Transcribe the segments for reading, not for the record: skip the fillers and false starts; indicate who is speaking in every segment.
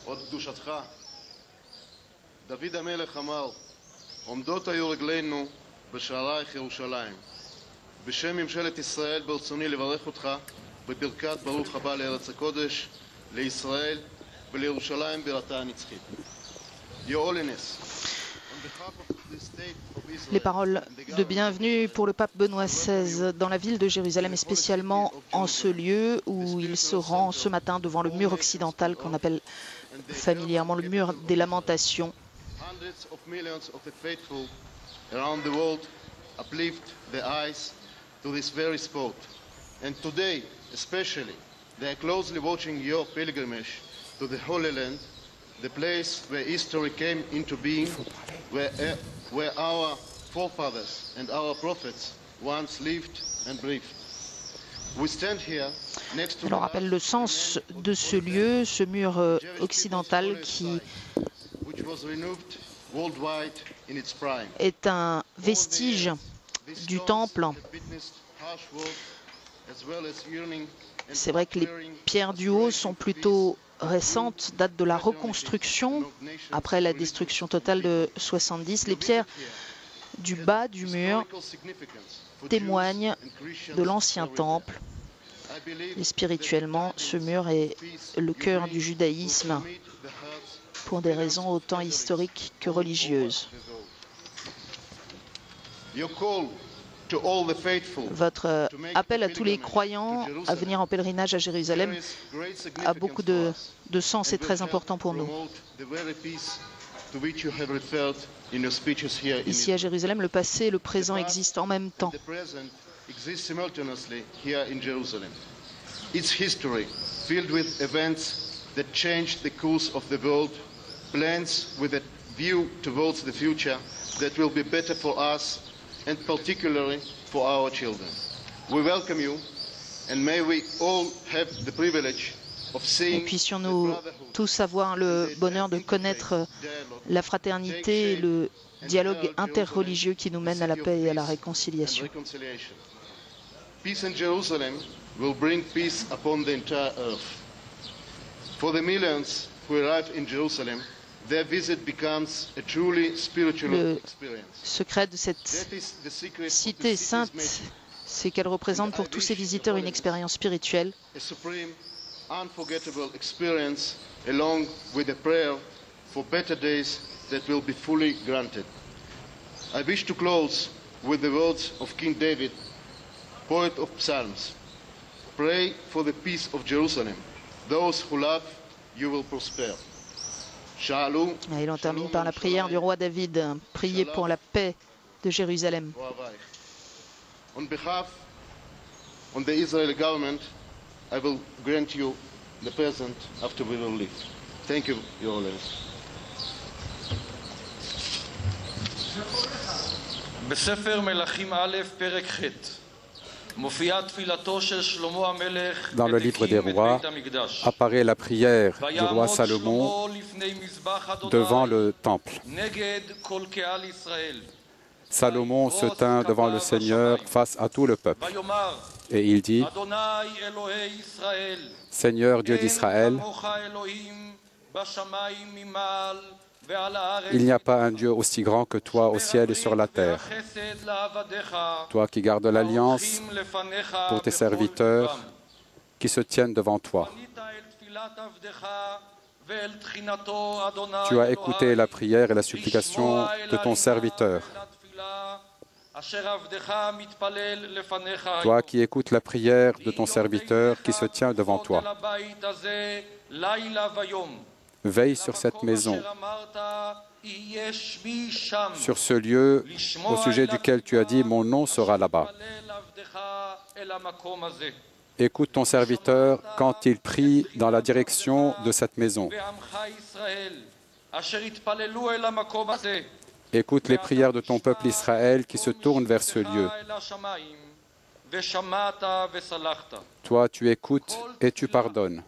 Speaker 1: עוד קדושתך. דוד המלך אמר, עומדות היו רגלינו בשערייך ירושלים. בשם ממשלת ישראל ברצוני לברך אותך בברכת ברוך הבא לארץ הקודש, לישראל ולירושלים בירתה הנצחית. Your Holiness, on behalf of the state of Israel,
Speaker 2: les paroles de bienvenue pour le pape Benoît XVI dans la ville de Jérusalem et spécialement en ce lieu où il se rend ce matin devant le mur occidental qu'on appelle familièrement le mur des lamentations.
Speaker 1: hundreds of millions of the faithful around the world uplift their eyes to this very spot. And today, especially, they are closely watching your pilgrimage to the Holy Land, the place where history came into being, where our forefathers and our prophets once lived and breathed. We stand here next to
Speaker 2: On rappelle le sens de ce lieu, ce mur occidental qui
Speaker 1: which was renewed worldwide in its prime.
Speaker 2: est un vestige du temple. C'est vrai que les pierres du haut sont plutôt récentes, datent de la reconstruction après la destruction totale de 70. Les pierres du bas du mur témoignent de l'ancien temple. Et spirituellement, ce mur est le cœur du judaïsme pour des raisons autant historiques que religieuses. Votre appel à tous les croyants à venir en pèlerinage à Jérusalem a beaucoup de sens et très important pour nous. Ici à Jérusalem, le passé et le présent existent en même temps.
Speaker 1: Its history, filled with events that changed the course of the world, blends with a view towards the future that will be better for us and particularly for our children. We welcome you and may we all have the privilege of seeing.
Speaker 2: Et puissions-nous tous avoir le bonheur de connaître la fraternité et le dialogue interreligieux qui nous mène à la paix et à la réconciliation.
Speaker 1: Peace in Jerusalem will bring peace upon the entire earth. For the millions who arrive in Jerusalem, their visit becomes a truly spiritual experience.
Speaker 2: Le secret de cette cité sainte, c'est qu'elle représente pour tous ces visiteurs une expérience spirituelle.
Speaker 1: A supreme, unforgettable experience, along with a prayer for better days that will be fully granted. I wish to close with the words of King David, poet of Psalms. Pray for the peace of Jerusalem. Those who love, you will prosper.
Speaker 2: Et l'on termine par la prière du roi David. Priez pour la paix de Jérusalem.
Speaker 1: On behalf of the Israeli government, I will grant you the present after we will leave. Thank you, Your Holiness.
Speaker 3: בספר מלכים א' פרק ח'
Speaker 4: Dans le livre des rois apparaît la prière du roi Salomon devant le temple. Salomon se tint devant le Seigneur face à tout le peuple. Et il dit, Seigneur Dieu d'Israël, il n'y a pas un Dieu aussi grand que toi au ciel et sur la terre. Toi qui gardes l'alliance pour tes serviteurs qui se tiennent devant toi. Tu as écouté la prière et la supplication de ton serviteur. Toi qui écoutes la prière de ton serviteur qui se tient devant toi. Veille sur cette maison, sur ce lieu au sujet duquel tu as dit « Mon nom sera là-bas ». Écoute ton serviteur quand il prie dans la direction de cette maison. Écoute les prières de ton peuple Israël qui se tourne vers ce lieu. Toi, tu écoutes et tu pardonnes.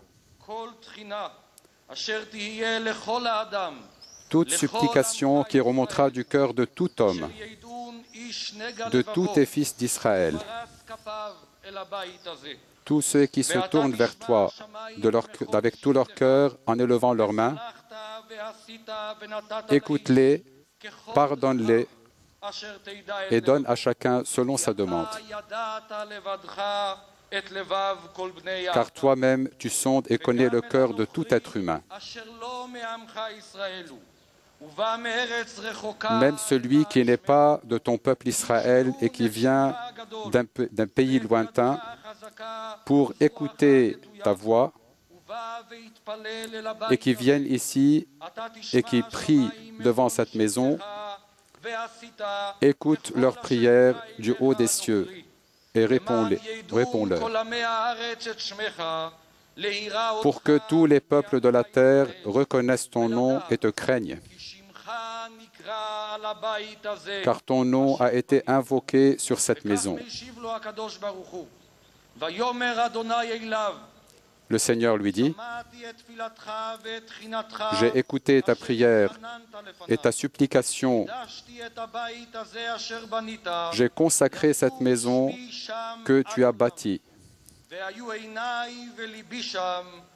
Speaker 4: Toute supplication qui remontera du cœur de tout homme, de tous tes fils d'Israël, tous ceux qui se tournent vers toi avec tout leur cœur en élevant leurs mains, écoute-les, pardonne-les et donne à chacun selon sa demande. Car toi-même, tu sondes et connais le cœur de tout être humain. Même celui qui n'est pas de ton peuple Israël et qui vient d'un pays lointain pour écouter ta voix et qui viennent ici et qui prient devant cette maison, écoute leurs prières du haut des cieux et réponds-leur. Pour que tous les peuples de la terre reconnaissent ton nom et te craignent. Car ton nom a été invoqué sur cette maison. Le Seigneur lui dit, « J'ai écouté ta prière et ta supplication. J'ai consacré cette maison que tu as bâtie.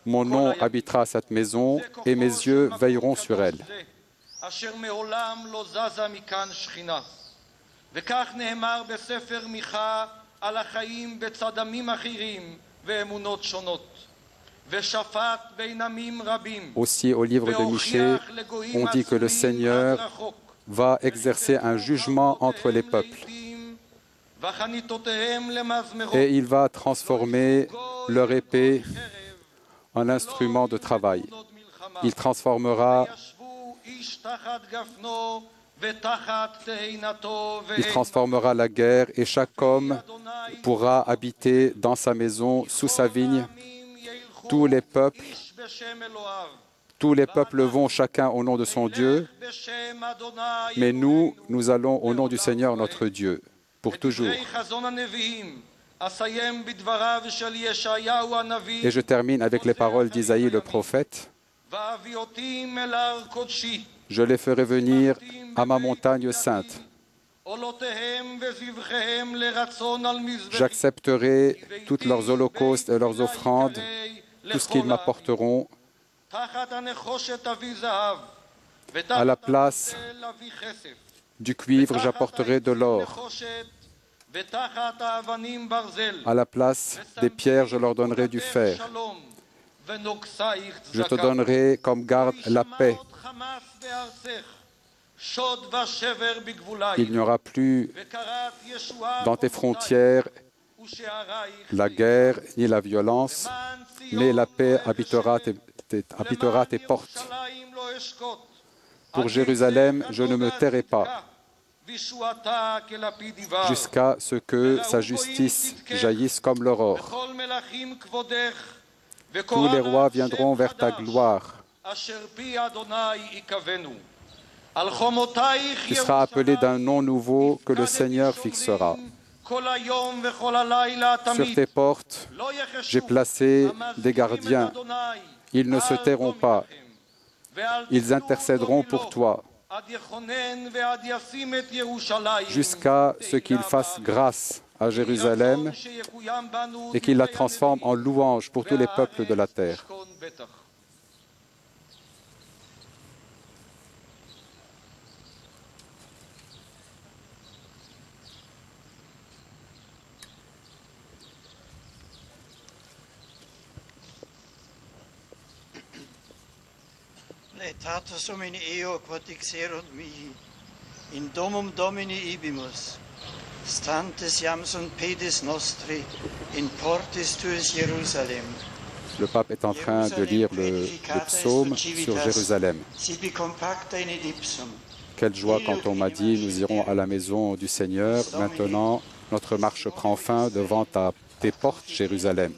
Speaker 4: Mon nom habitera à cette maison et mes yeux veilleront sur elle. » Aussi, au livre de Michée, on dit que le Seigneur va exercer un jugement entre les peuples. Et il va transformer leur épée en instrument de travail. Il transformera la guerre et chaque homme pourra habiter dans sa maison, sous sa vigne. Tous les peuples vont chacun au nom de son Dieu, mais nous allons au nom du Seigneur notre Dieu, pour toujours. Et je termine avec les paroles d'Isaïe le prophète. Je les ferai venir à ma montagne sainte. J'accepterai toutes leurs holocaustes et leurs offrandes, tout ce qu'ils m'apporteront. À la place du cuivre, j'apporterai de l'or. À la place des pierres, je leur donnerai du fer. Je te donnerai comme garde la paix. Il n'y aura plus dans tes frontières la guerre ni la violence, mais la paix habitera tes portes. Pour Jérusalem, je ne me tairai pas, jusqu'à ce que sa justice jaillisse comme l'aurore. Tous les rois viendront vers ta gloire. Tu seras appelé d'un nom nouveau que le Seigneur fixera. Sur tes portes, j'ai placé des gardiens. Ils ne se tairont pas. Ils intercéderont pour toi jusqu'à ce qu'ils fassent grâce à Jérusalem et qu'ils la transforment en louange pour tous les peuples de la terre.
Speaker 5: Tatus homini eo quod dixerunt mihi, in domum Domini ibimus, stantes iam sunt pedis nostri, in portis tuis Jerusalem.
Speaker 4: Le pape est en train de lire le psaume sur Jérusalem. Quelle joie quand on m'a dit, nous irons à la maison du Seigneur. Maintenant, notre marche prend fin devant tes portes, Jérusalem.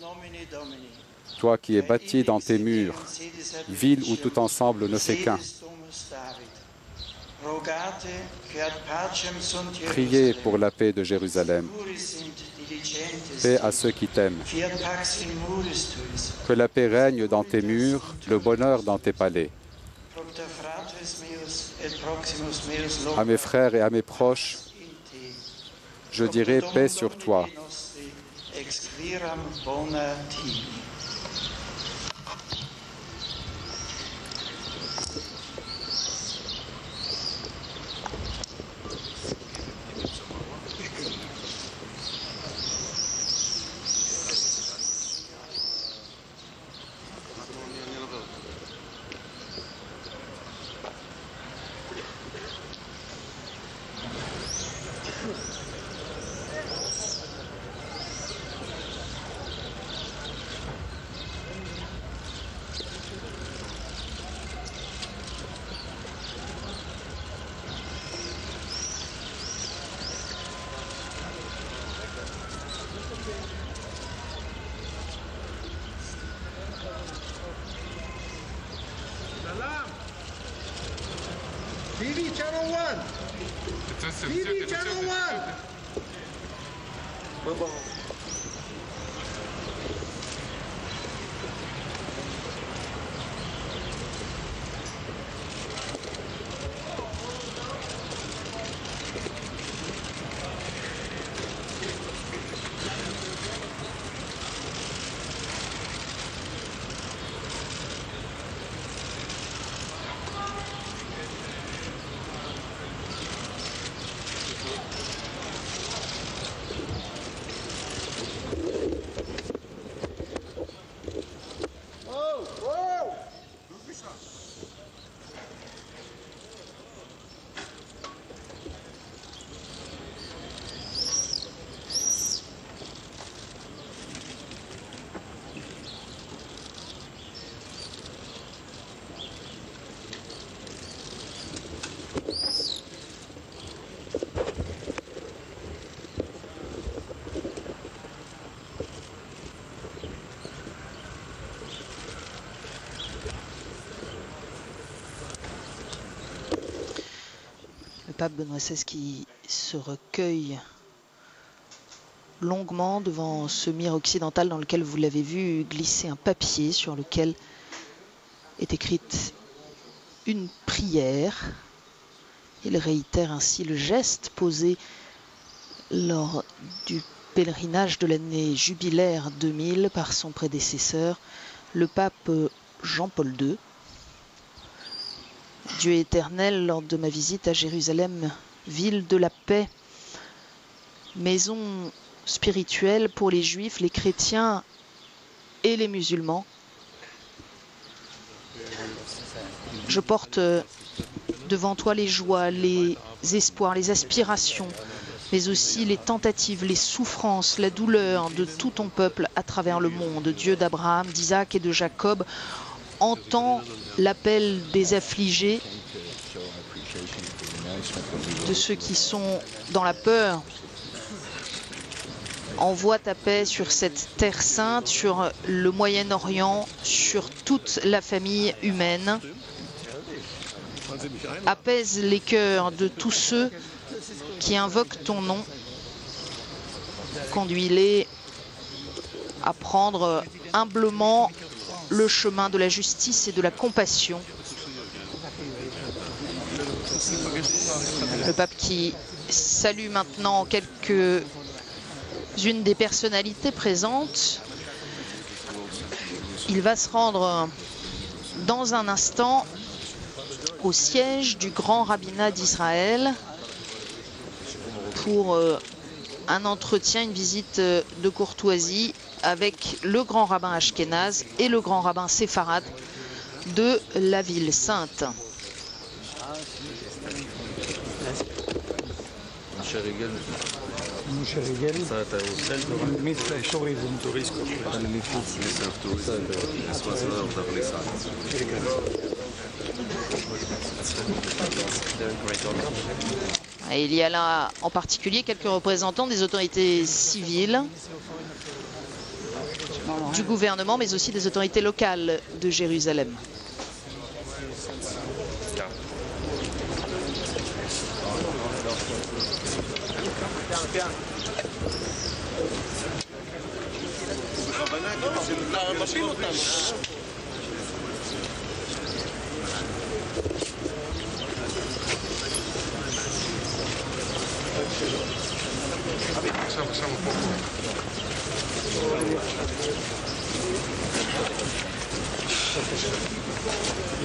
Speaker 4: Toi qui es bâti dans tes murs, ville où tout ensemble ne fait qu'un. Priez pour la paix de Jérusalem. Paix à ceux qui t'aiment. Que la paix règne dans tes murs, le bonheur dans tes palais. À mes frères et à mes proches, je dirai paix sur toi.
Speaker 6: TV Channel 1. TV Channel 1.
Speaker 2: Le pape Benoît XVI qui se recueille longuement devant ce mire occidental dans lequel vous l'avez vu glisser un papier sur lequel est écrite une prière. Il réitère ainsi le geste posé lors du pèlerinage de l'année jubilaire 2000 par son prédécesseur, le pape Jean-Paul II. Dieu éternel, lors de ma visite à Jérusalem, ville de la paix, maison spirituelle pour les juifs, les chrétiens et les musulmans, je porte devant toi les joies, les espoirs, les aspirations, mais aussi les tentatives, les souffrances, la douleur de tout ton peuple à travers le monde. Dieu d'Abraham, d'Isaac et de Jacob, entends l'appel des affligés, de ceux qui sont dans la peur. Envoie ta paix sur cette terre sainte, sur le Moyen-Orient, sur toute la famille humaine. Apaise les cœurs de tous ceux qui invoquent ton nom. Conduis-les à prendre humblement le chemin de la justice et de la compassion. Le pape qui salue maintenant quelques-unes des personnalités présentes. Il va se rendre dans un instant au siège du grand rabbinat d'Israël pour un entretien, une visite de courtoisie avec le grand rabbin ashkénaze et le grand rabbin séfarade de la ville sainte. Et il y a là en particulier quelques représentants des autorités civiles, du gouvernement, mais aussi des autorités locales de Jérusalem.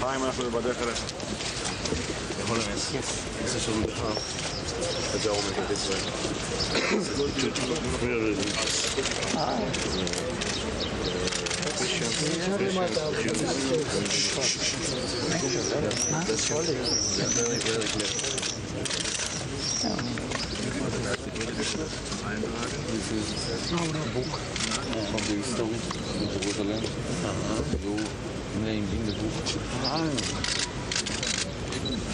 Speaker 7: חיים, אנחנו בדרך אליך. יכול למס. זה שלום לך. אתה עומד את ישראל.
Speaker 3: Van de historie van Jeruzalem. Zo neem in de boek.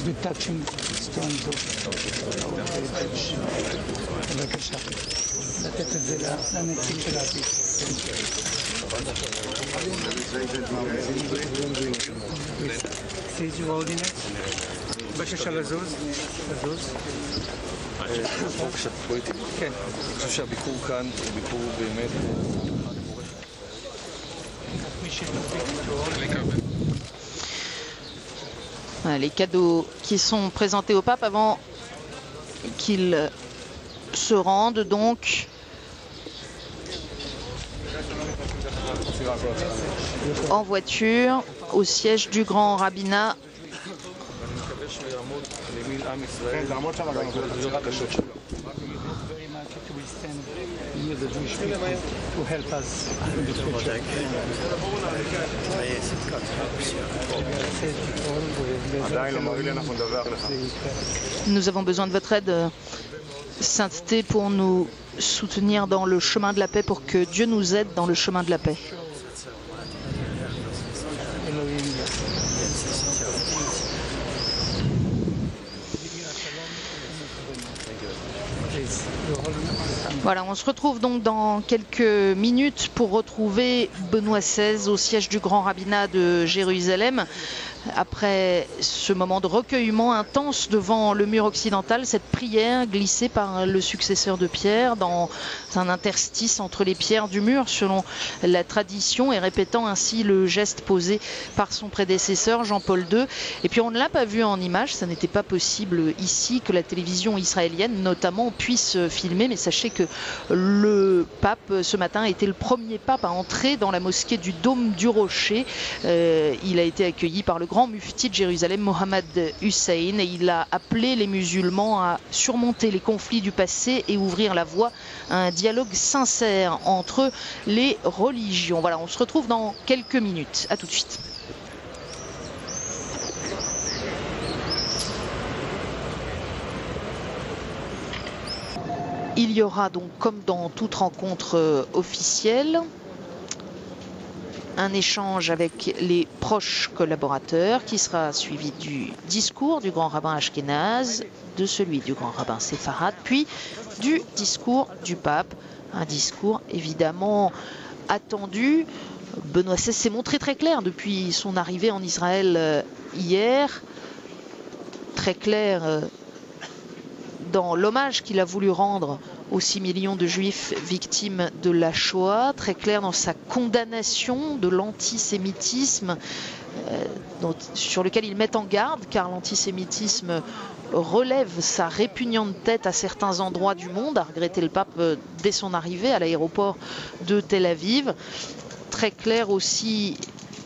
Speaker 8: The touching stones בבקשה, לתת את זה לנציג של העתיד. Stage holding it. בבקשה לזוז.
Speaker 3: קצת פוליטי.
Speaker 8: כן.
Speaker 3: אני חושב שהביקור כאן הוא ביקור באמת...
Speaker 2: Les cadeaux qui sont présentés au pape avant qu'il se rende donc en voiture au siège du grand rabbinat. Nous avons besoin de votre aide, sainteté, pour nous soutenir dans le chemin de la paix, pour que Dieu nous aide dans le chemin de la paix. Voilà, on se retrouve donc dans quelques minutes pour retrouver Benoît XVI au siège du grand rabbinat de Jérusalem. Après ce moment de recueillement intense devant le mur occidental, cette prière glissée par le successeur de Pierre dans un interstice entre les pierres du mur selon la tradition, et répétant ainsi le geste posé par son prédécesseur Jean-Paul II. Et puis on ne l'a pas vu en image, ça n'était pas possible ici que la télévision israélienne notamment puisse filmer, mais sachez que le pape ce matin a été le premier pape à entrer dans la mosquée du Dôme du Rocher. Il a été accueilli par le grand mufti de Jérusalem, Mohamed Hussein, et il a appelé les musulmans à surmonter les conflits du passé et ouvrir la voie à un dialogue sincère entre les religions. Voilà, on se retrouve dans quelques minutes. À tout de suite. Il y aura donc, comme dans toute rencontre officielle, un échange avec les proches collaborateurs qui sera suivi du discours du grand rabbin Ashkenaz, de celui du grand rabbin séfarade, puis du discours du pape. Un discours évidemment attendu. Benoît XVI s'est montré très clair depuis son arrivée en Israël hier, très clair dans l'hommage qu'il a voulu rendre aux 6 millions de juifs victimes de la Shoah, très clair dans sa condamnation de l'antisémitisme sur lequel il met en garde, car l'antisémitisme relève sa répugnante tête à certains endroits du monde, a regretté le pape dès son arrivée à l'aéroport de Tel Aviv. Très clair aussi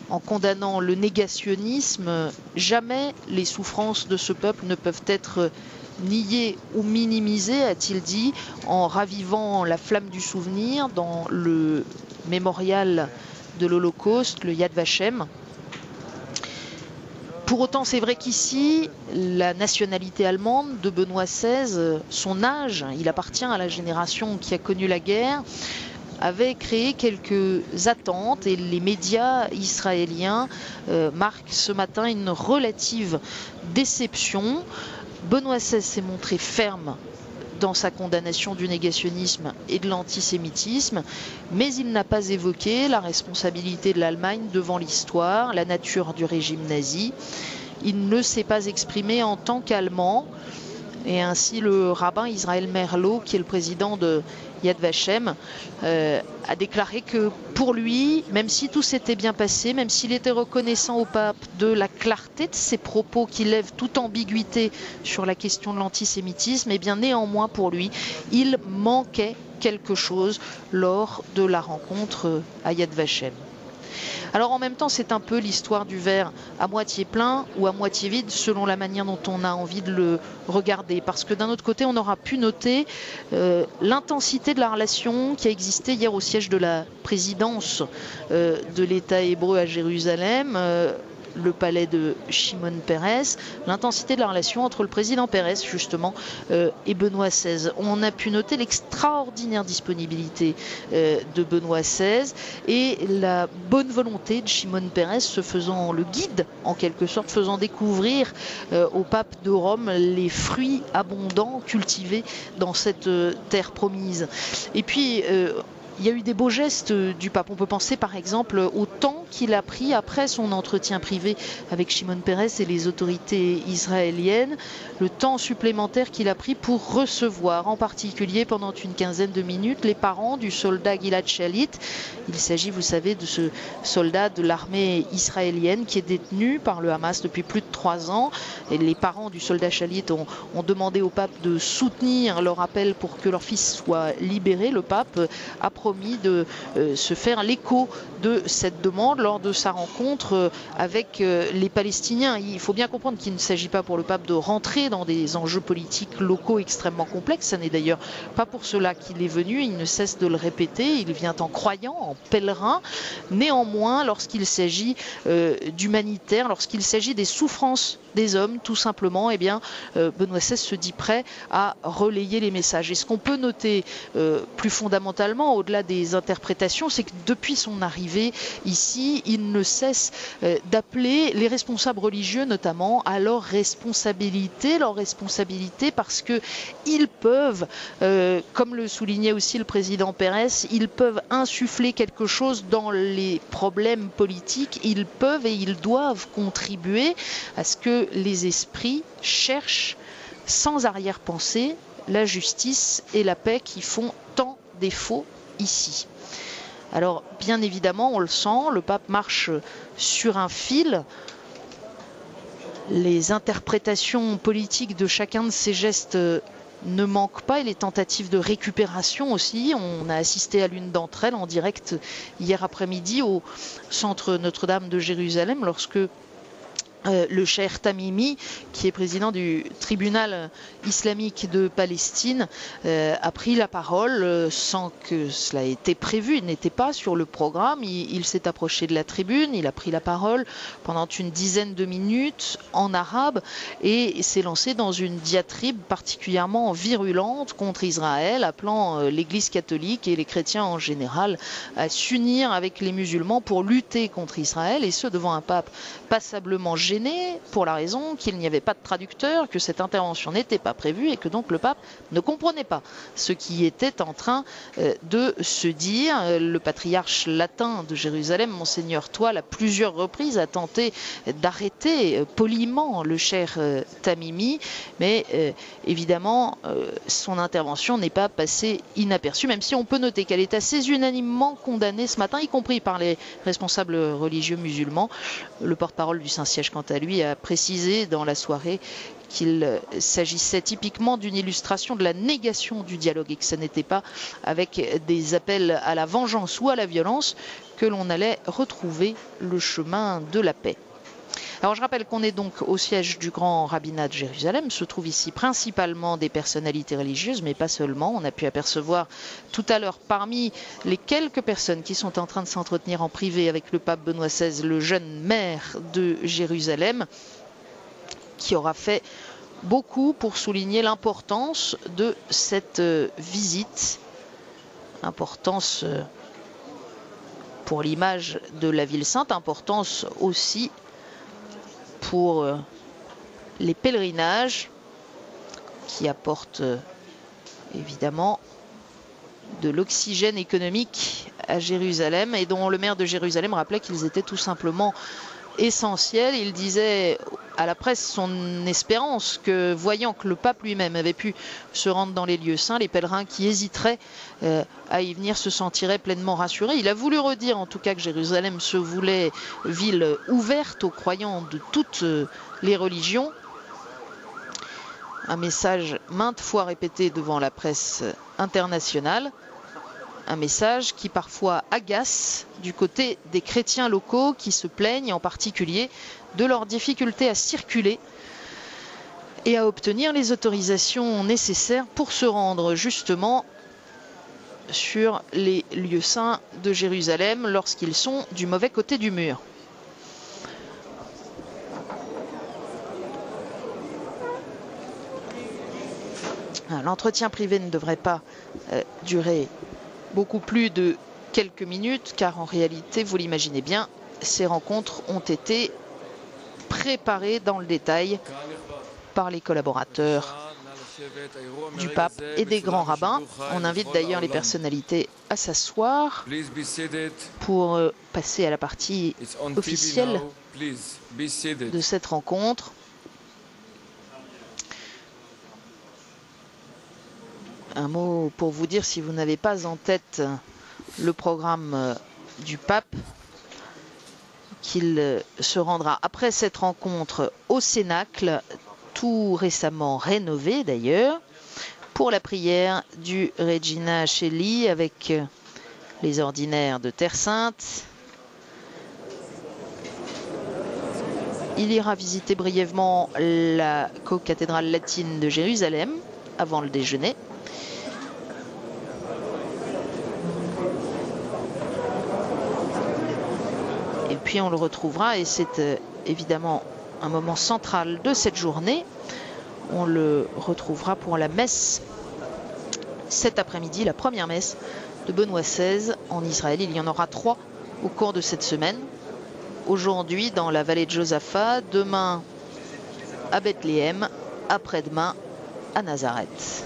Speaker 2: en condamnant le négationnisme. Jamais les souffrances de ce peuple ne peuvent être niées ou minimisées, a-t-il dit, en ravivant la flamme du souvenir dans le mémorial de l'Holocauste, le Yad Vashem. Pour autant, c'est vrai qu'ici, la nationalité allemande de Benoît XVI, son âge, il appartient à la génération qui a connu la guerre, avait créé quelques attentes, et les médias israéliens marquent ce matin une relative déception. Benoît XVI s'est montré ferme dans sa condamnation du négationnisme et de l'antisémitisme, mais il n'a pas évoqué la responsabilité de l'Allemagne devant l'histoire, la nature du régime nazi. Il ne s'est pas exprimé en tant qu'Allemand. Et ainsi, le rabbin Israël Merlo, qui est le président de Yad Vashem, a déclaré que pour lui, même si tout s'était bien passé, même s'il était reconnaissant au pape de la clarté de ses propos qui lèvent toute ambiguïté sur la question de l'antisémitisme, et bien néanmoins pour lui, il manquait quelque chose lors de la rencontre à Yad Vashem. Alors en même temps, c'est un peu l'histoire du verre à moitié plein ou à moitié vide selon la manière dont on a envie de le regarder. Parce que d'un autre côté, on aura pu noter l'intensité de la relation qui a existé hier au siège de la présidence de l'État hébreu à Jérusalem, le palais de Shimon Peres, l'intensité de la relation entre le président Peres justement et Benoît XVI. On a pu noter l'extraordinaire disponibilité de Benoît XVI et la bonne volonté de Shimon Peres se faisant le guide en quelque sorte, faisant découvrir au pape de Rome les fruits abondants cultivés dans cette terre promise. Et puis il y a eu des beaux gestes du pape. On peut penser par exemple au temps qu'il a pris après son entretien privé avec Shimon Peres et les autorités israéliennes, le temps supplémentaire qu'il a pris pour recevoir, en particulier pendant une quinzaine de minutes, les parents du soldat Gilad Shalit. Il s'agit, vous savez, de ce soldat de l'armée israélienne qui est détenu par le Hamas depuis plus de 3 ans. Et les parents du soldat Shalit ont demandé au pape de soutenir leur appel pour que leur fils soit libéré. Le pape a promis de se faire l'écho de cette demande lors de sa rencontre avec les Palestiniens. Il faut bien comprendre qu'il ne s'agit pas pour le pape de rentrer dans des enjeux politiques locaux extrêmement complexes. Ce n'est d'ailleurs pas pour cela qu'il est venu. Il ne cesse de le répéter. Il vient en croyant, en pèlerin. Néanmoins, lorsqu'il s'agit d'humanitaire, lorsqu'il s'agit des souffrances des hommes, tout simplement, eh bien, Benoît XVI se dit prêt à relayer les messages. Et ce qu'on peut noter plus fondamentalement, au-delà des interprétations, c'est que depuis son arrivée ici, il ne cesse d'appeler les responsables religieux, notamment, à leur responsabilité parce que ils peuvent, comme le soulignait aussi le président Peres, ils peuvent insuffler quelque chose dans les problèmes politiques. Ils peuvent et ils doivent contribuer à ce que les esprits cherchent sans arrière-pensée la justice et la paix qui font tant défaut ici. Alors bien évidemment, on le sent, le pape marche sur un fil. Les interprétations politiques de chacun de ces gestes ne manquent pas et les tentatives de récupération aussi. On a assisté à l'une d'entre elles en direct hier après-midi au centre Notre-Dame de Jérusalem lorsque le cheikh Tamimi, qui est président du tribunal islamique de Palestine, a pris la parole sans que cela ait été prévu. Il n'était pas sur le programme. Il s'est approché de la tribune, il a pris la parole pendant une dizaine de minutes en arabe et s'est lancé dans une diatribe particulièrement virulente contre Israël, appelant l'Église catholique et les chrétiens en général à s'unir avec les musulmans pour lutter contre Israël, et ce devant un pape passablement gêné pour la raison qu'il n'y avait pas de traducteur, que cette intervention n'était pas prévue et que donc le pape ne comprenait pas ce qui était en train de se dire. Le patriarche latin de Jérusalem, Monseigneur Toile, à plusieurs reprises a tenté d'arrêter poliment le cheikh Tamimi, mais évidemment son intervention n'est pas passée inaperçue, même si on peut noter qu'elle est assez unanimement condamnée ce matin, y compris par les responsables religieux musulmans. Le porte-parole du Saint-Siège, quant à lui, a précisé dans la soirée qu'il s'agissait typiquement d'une illustration de la négation du dialogue et que ce n'était pas avec des appels à la vengeance ou à la violence que l'on allait retrouver le chemin de la paix. Alors je rappelle qu'on est donc au siège du Grand Rabbinat de Jérusalem. Se trouvent ici principalement des personnalités religieuses, mais pas seulement. On a pu apercevoir tout à l'heure parmi les quelques personnes qui sont en train de s'entretenir en privé avec le pape Benoît XVI, le jeune maire de Jérusalem, qui aura fait beaucoup pour souligner l'importance de cette visite. Importance pour l'image de la ville sainte, importance aussi pour les pèlerinages qui apportent évidemment de l'oxygène économique à Jérusalem et dont le maire de Jérusalem rappelait qu'ils étaient tout simplement essentiel. Il disait à la presse son espérance que, voyant que le pape lui-même avait pu se rendre dans les lieux saints, les pèlerins qui hésiteraient à y venir se sentiraient pleinement rassurés. Il a voulu redire en tout cas que Jérusalem se voulait ville ouverte aux croyants de toutes les religions. Un message maintes fois répété devant la presse internationale. Un message qui parfois agace du côté des chrétiens locaux qui se plaignent en particulier de leur difficulté à circuler et à obtenir les autorisations nécessaires pour se rendre justement sur les lieux saints de Jérusalem lorsqu'ils sont du mauvais côté du mur. L'entretien privé ne devrait pas durer beaucoup plus de quelques minutes, car en réalité, vous l'imaginez bien, ces rencontres ont été préparées dans le détail par les collaborateurs du pape et des grands rabbins. On invite d'ailleurs les personnalités à s'asseoir pour passer à la partie officielle de cette rencontre. Un mot pour vous dire, si vous n'avez pas en tête le programme du pape, qu'il se rendra après cette rencontre au Cénacle, tout récemment rénové d'ailleurs, pour la prière du Regina Coeli avec les ordinaires de Terre Sainte. Il ira visiter brièvement la co-cathédrale latine de Jérusalem avant le déjeuner. Et puis on le retrouvera, et c'est évidemment un moment central de cette journée, on le retrouvera pour la messe cet après-midi, la première messe de Benoît XVI en Israël. Il y en aura 3 au cours de cette semaine. Aujourd'hui dans la vallée de Josaphat, demain à Bethléem, après-demain à Nazareth.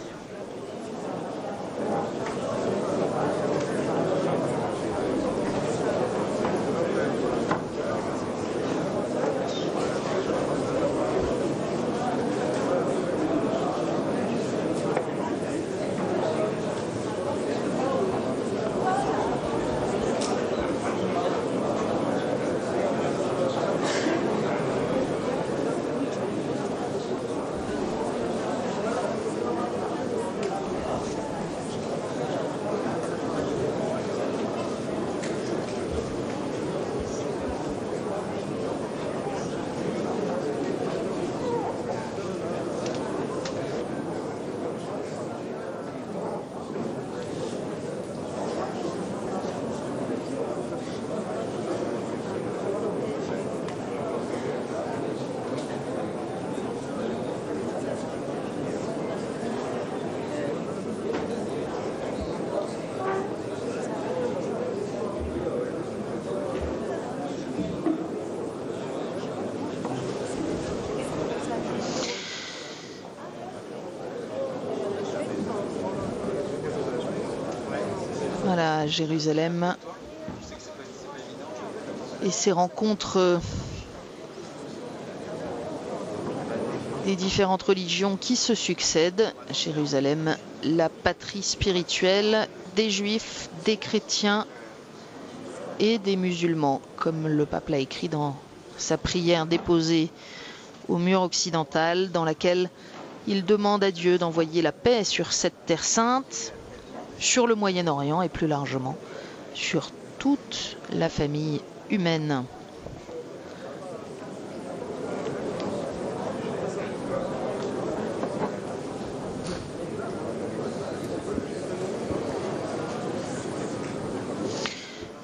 Speaker 2: Voilà, Jérusalem et ces rencontres des différentes religions qui se succèdent. Jérusalem, la patrie spirituelle des Juifs, des chrétiens et des musulmans, comme le pape l'a écrit dans sa prière déposée au mur occidental, dans laquelle il demande à Dieu d'envoyer la paix sur cette terre sainte, sur le Moyen-Orient et plus largement sur toute la famille humaine.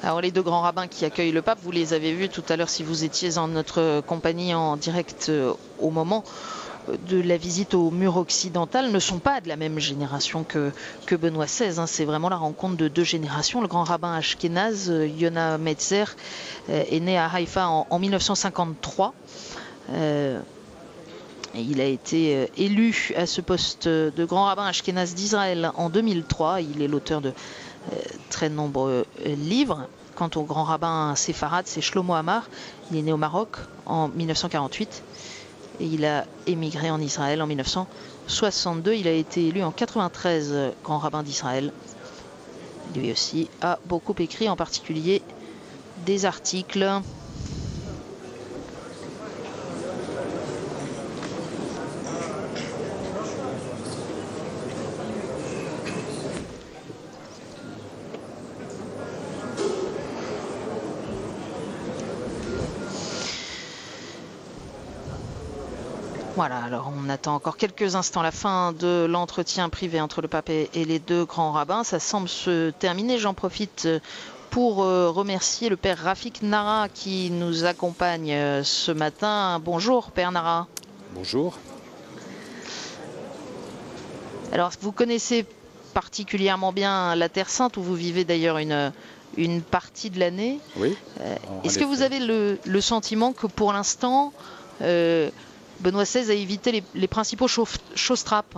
Speaker 2: Alors les 2 grands rabbins qui accueillent le pape, vous les avez vus tout à l'heure si vous étiez en notre compagnie en direct au moment de la visite au mur occidental, ne sont pas de la même génération que Benoît XVI. C'est vraiment la rencontre de 2 générations. Le grand rabbin ashkénaze, Yona Metzer, est né à Haïfa en 1953. Il a été élu à ce poste de grand rabbin ashkénaze d'Israël en 2003. Il est l'auteur de très nombreux livres quant au grand rabbin séfarade, c'est Shlomo Amar. Il est né au Maroc en 1948 et il a émigré en Israël en 1962. Il a été élu en 93 grand rabbin d'Israël. Lui aussi a beaucoup écrit, en particulier des articles. Voilà, alors on attend encore quelques instants la fin de l'entretien privé entre le pape et les deux grands rabbins. Ça semble se terminer. J'en profite pour remercier le père Rafik Nara qui nous accompagne ce matin. Bonjour père Nara.
Speaker 4: Bonjour.
Speaker 2: Alors vous connaissez particulièrement bien la Terre Sainte où vous vivez d'ailleurs une partie de l'année.
Speaker 4: Oui.
Speaker 2: Est-ce que vous avez le sentiment que pour l'instant Benoît XVI a évité les principaux choses-trappes?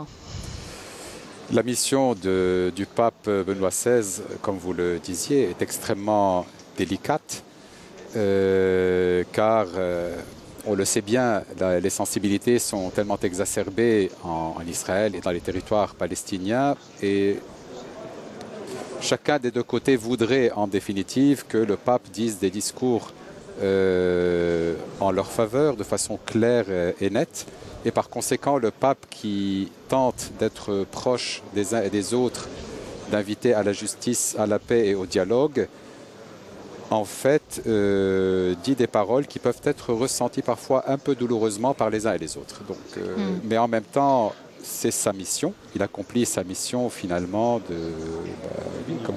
Speaker 4: La mission du pape Benoît XVI, comme vous le disiez, est extrêmement délicate car, on le sait bien, les sensibilités sont tellement exacerbées en Israël et dans les territoires palestiniens et chacun des deux côtés voudrait en définitive que le pape dise des discours en leur faveur de façon claire et nette. Et par conséquent, le pape qui tente d'être proche des uns et des autres, d'inviter à la justice, à la paix et au dialogue, en fait, dit des paroles qui peuvent être ressenties parfois un peu douloureusement par les uns et les autres. Donc, mais en même temps, c'est sa mission. Il accomplit sa mission finalement,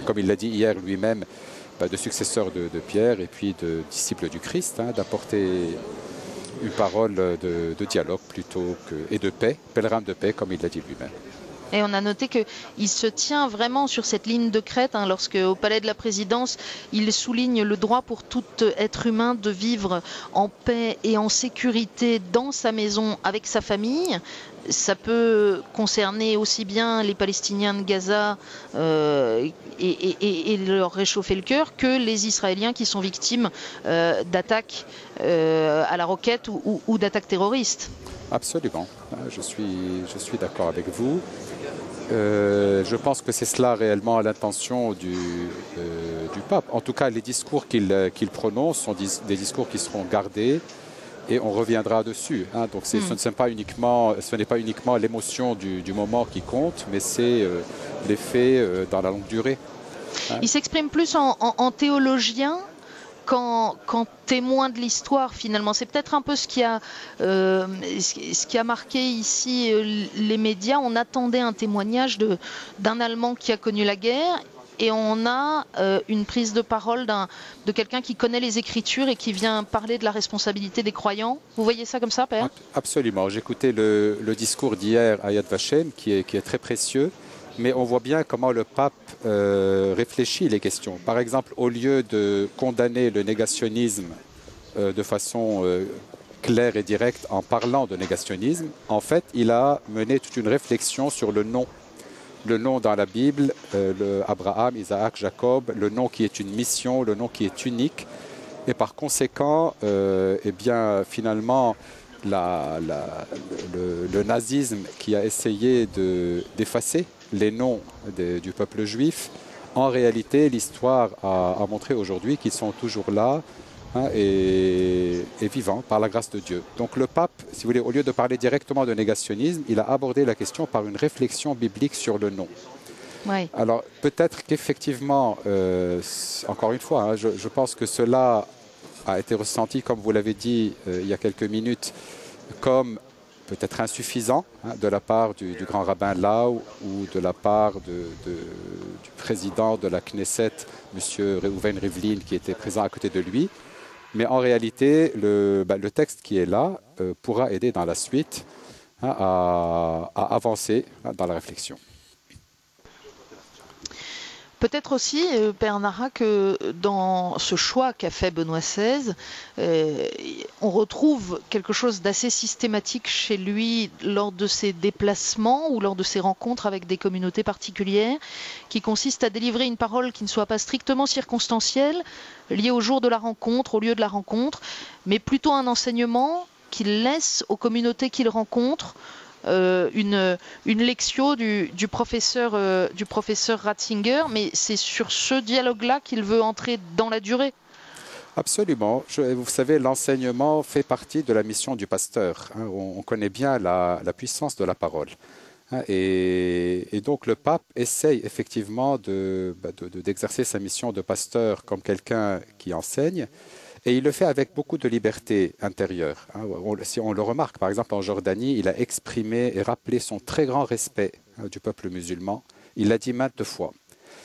Speaker 4: comme il l'a dit hier lui-même, de successeur de Pierre et puis de disciple du Christ, d'apporter une parole de dialogue plutôt et de paix, pèlerin de paix, comme il l'a dit lui-même.
Speaker 2: Et on a noté qu'il se tient vraiment sur cette ligne de crête, lorsque au Palais de la Présidence, il souligne le droit pour tout être humain de vivre en paix et en sécurité dans sa maison avec sa famille. Ça peut concerner aussi bien les Palestiniens de Gaza et leur réchauffer le cœur que les Israéliens qui sont victimes d'attaques à la roquette ou d'attaques terroristes.
Speaker 4: Absolument, je suis d'accord avec vous. Je pense que c'est cela réellement l'intention du pape. En tout cas, les discours qu'il prononce sont des discours qui seront gardés et on reviendra dessus. Donc ce n'est pas uniquement l'émotion du moment qui compte, mais c'est l'effet dans la longue durée.
Speaker 2: Il s'exprime plus en théologien qu'en témoin de l'histoire finalement. C'est peut-être un peu ce qui a marqué ici les médias. On attendait un témoignage d'un Allemand qui a connu la guerre et on a une prise de parole de quelqu'un qui connaît les Écritures et qui vient parler de la responsabilité des croyants. Vous voyez ça comme ça, Père?
Speaker 4: Absolument. J'écoutais le discours d'hier à Yad Vashem qui est très précieux. Mais on voit bien comment le pape réfléchit les questions. Par exemple, au lieu de condamner le négationnisme de façon claire et directe en parlant de négationnisme, en fait, il a mené toute une réflexion sur le nom. Le nom dans la Bible, Abraham, Isaac, Jacob, le nom qui est une mission, le nom qui est unique. Et par conséquent, eh bien, finalement, le nazisme qui a essayé d'effacer les noms du peuple juif, en réalité, l'histoire a montré aujourd'hui qu'ils sont toujours là et vivants par la grâce de Dieu. Donc le pape, si vous voulez, au lieu de parler directement de négationnisme, il a abordé la question par une réflexion biblique sur le nom.
Speaker 2: Oui.
Speaker 4: Alors peut-être qu'effectivement, encore une fois, je pense que cela a été ressenti, comme vous l'avez dit il y a quelques minutes, comme peut-être insuffisant de la part du grand rabbin Lau ou de la part du président de la Knesset, M. Reuven Rivlin, qui était présent à côté de lui. Mais en réalité, le texte qui est là pourra aider dans la suite à avancer dans la réflexion.
Speaker 2: Peut-être aussi, Père Nara, que dans ce choix qu'a fait Benoît XVI, on retrouve quelque chose d'assez systématique chez lui lors de ses déplacements ou lors de ses rencontres avec des communautés particulières, qui consiste à délivrer une parole qui ne soit pas strictement circonstancielle, liée au jour de la rencontre, au lieu de la rencontre, mais plutôt un enseignement qu'il laisse aux communautés qu'il rencontre, une lectio du professeur Ratzinger, mais c'est sur ce dialogue-là qu'il veut entrer dans la durée.
Speaker 4: Absolument. Vous savez, l'enseignement fait partie de la mission du pasteur. On connaît bien la puissance de la parole. Et donc le pape essaye effectivement d'exercer sa mission de pasteur comme quelqu'un qui enseigne. Et il le fait avec beaucoup de liberté intérieure. Si on le remarque, par exemple, en Jordanie, il a exprimé et rappelé son très grand respect du peuple musulman. Il l'a dit maintes fois.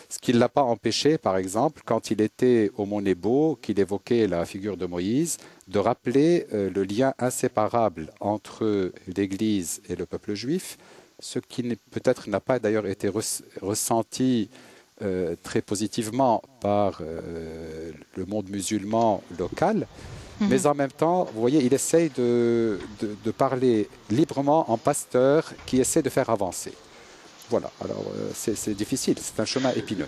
Speaker 4: Ce qui ne l'a pas empêché, par exemple, quand il était au Mont Nebo, qu'il évoquait la figure de Moïse, de rappeler le lien inséparable entre l'Église et le peuple juif, ce qui peut-être n'a pas d'ailleurs été ressenti très positivement par le monde musulman local, mais en même temps, vous voyez, il essaye de parler librement en pasteur qui essaie de faire avancer. Voilà, alors c'est difficile, c'est un chemin épineux.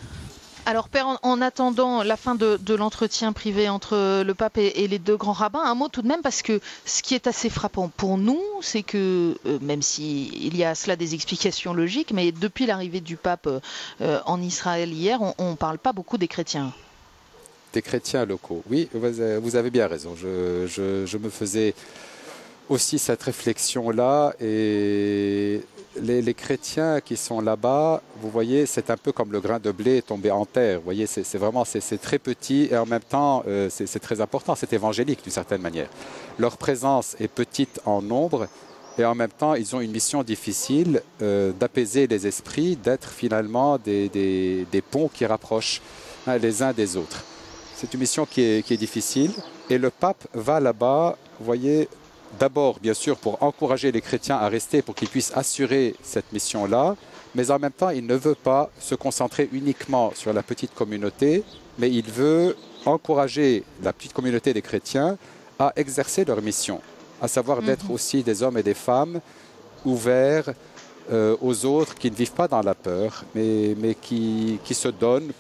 Speaker 2: Alors Père, en attendant la fin de l'entretien privé entre le pape et les deux grands rabbins, un mot tout de même, parce que ce qui est assez frappant pour nous, c'est que, même s'il y a à cela des explications logiques, mais depuis l'arrivée du pape en Israël hier, on ne parle pas beaucoup des chrétiens.
Speaker 4: Des chrétiens locaux, oui, vous avez bien raison. Je me faisais aussi cette réflexion-là, et les chrétiens qui sont là-bas, vous voyez, c'est un peu comme le grain de blé tombé en terre. Vous voyez, c'est vraiment très petit et en même temps, c'est très important, c'est évangélique d'une certaine manière. Leur présence est petite en nombre et en même temps, ils ont une mission difficile d'apaiser les esprits, d'être finalement des ponts qui rapprochent les uns des autres. C'est une mission qui est difficile et le pape va là-bas, vous voyez, d'abord, bien sûr, pour encourager les chrétiens à rester, pour qu'ils puissent assurer cette mission-là, mais en même temps, il ne veut pas se concentrer uniquement sur la petite communauté, mais il veut encourager la petite communauté des chrétiens à exercer leur mission, à savoir d'être aussi des hommes et des femmes ouverts aux autres, qui ne vivent pas dans la peur, mais qui se donnent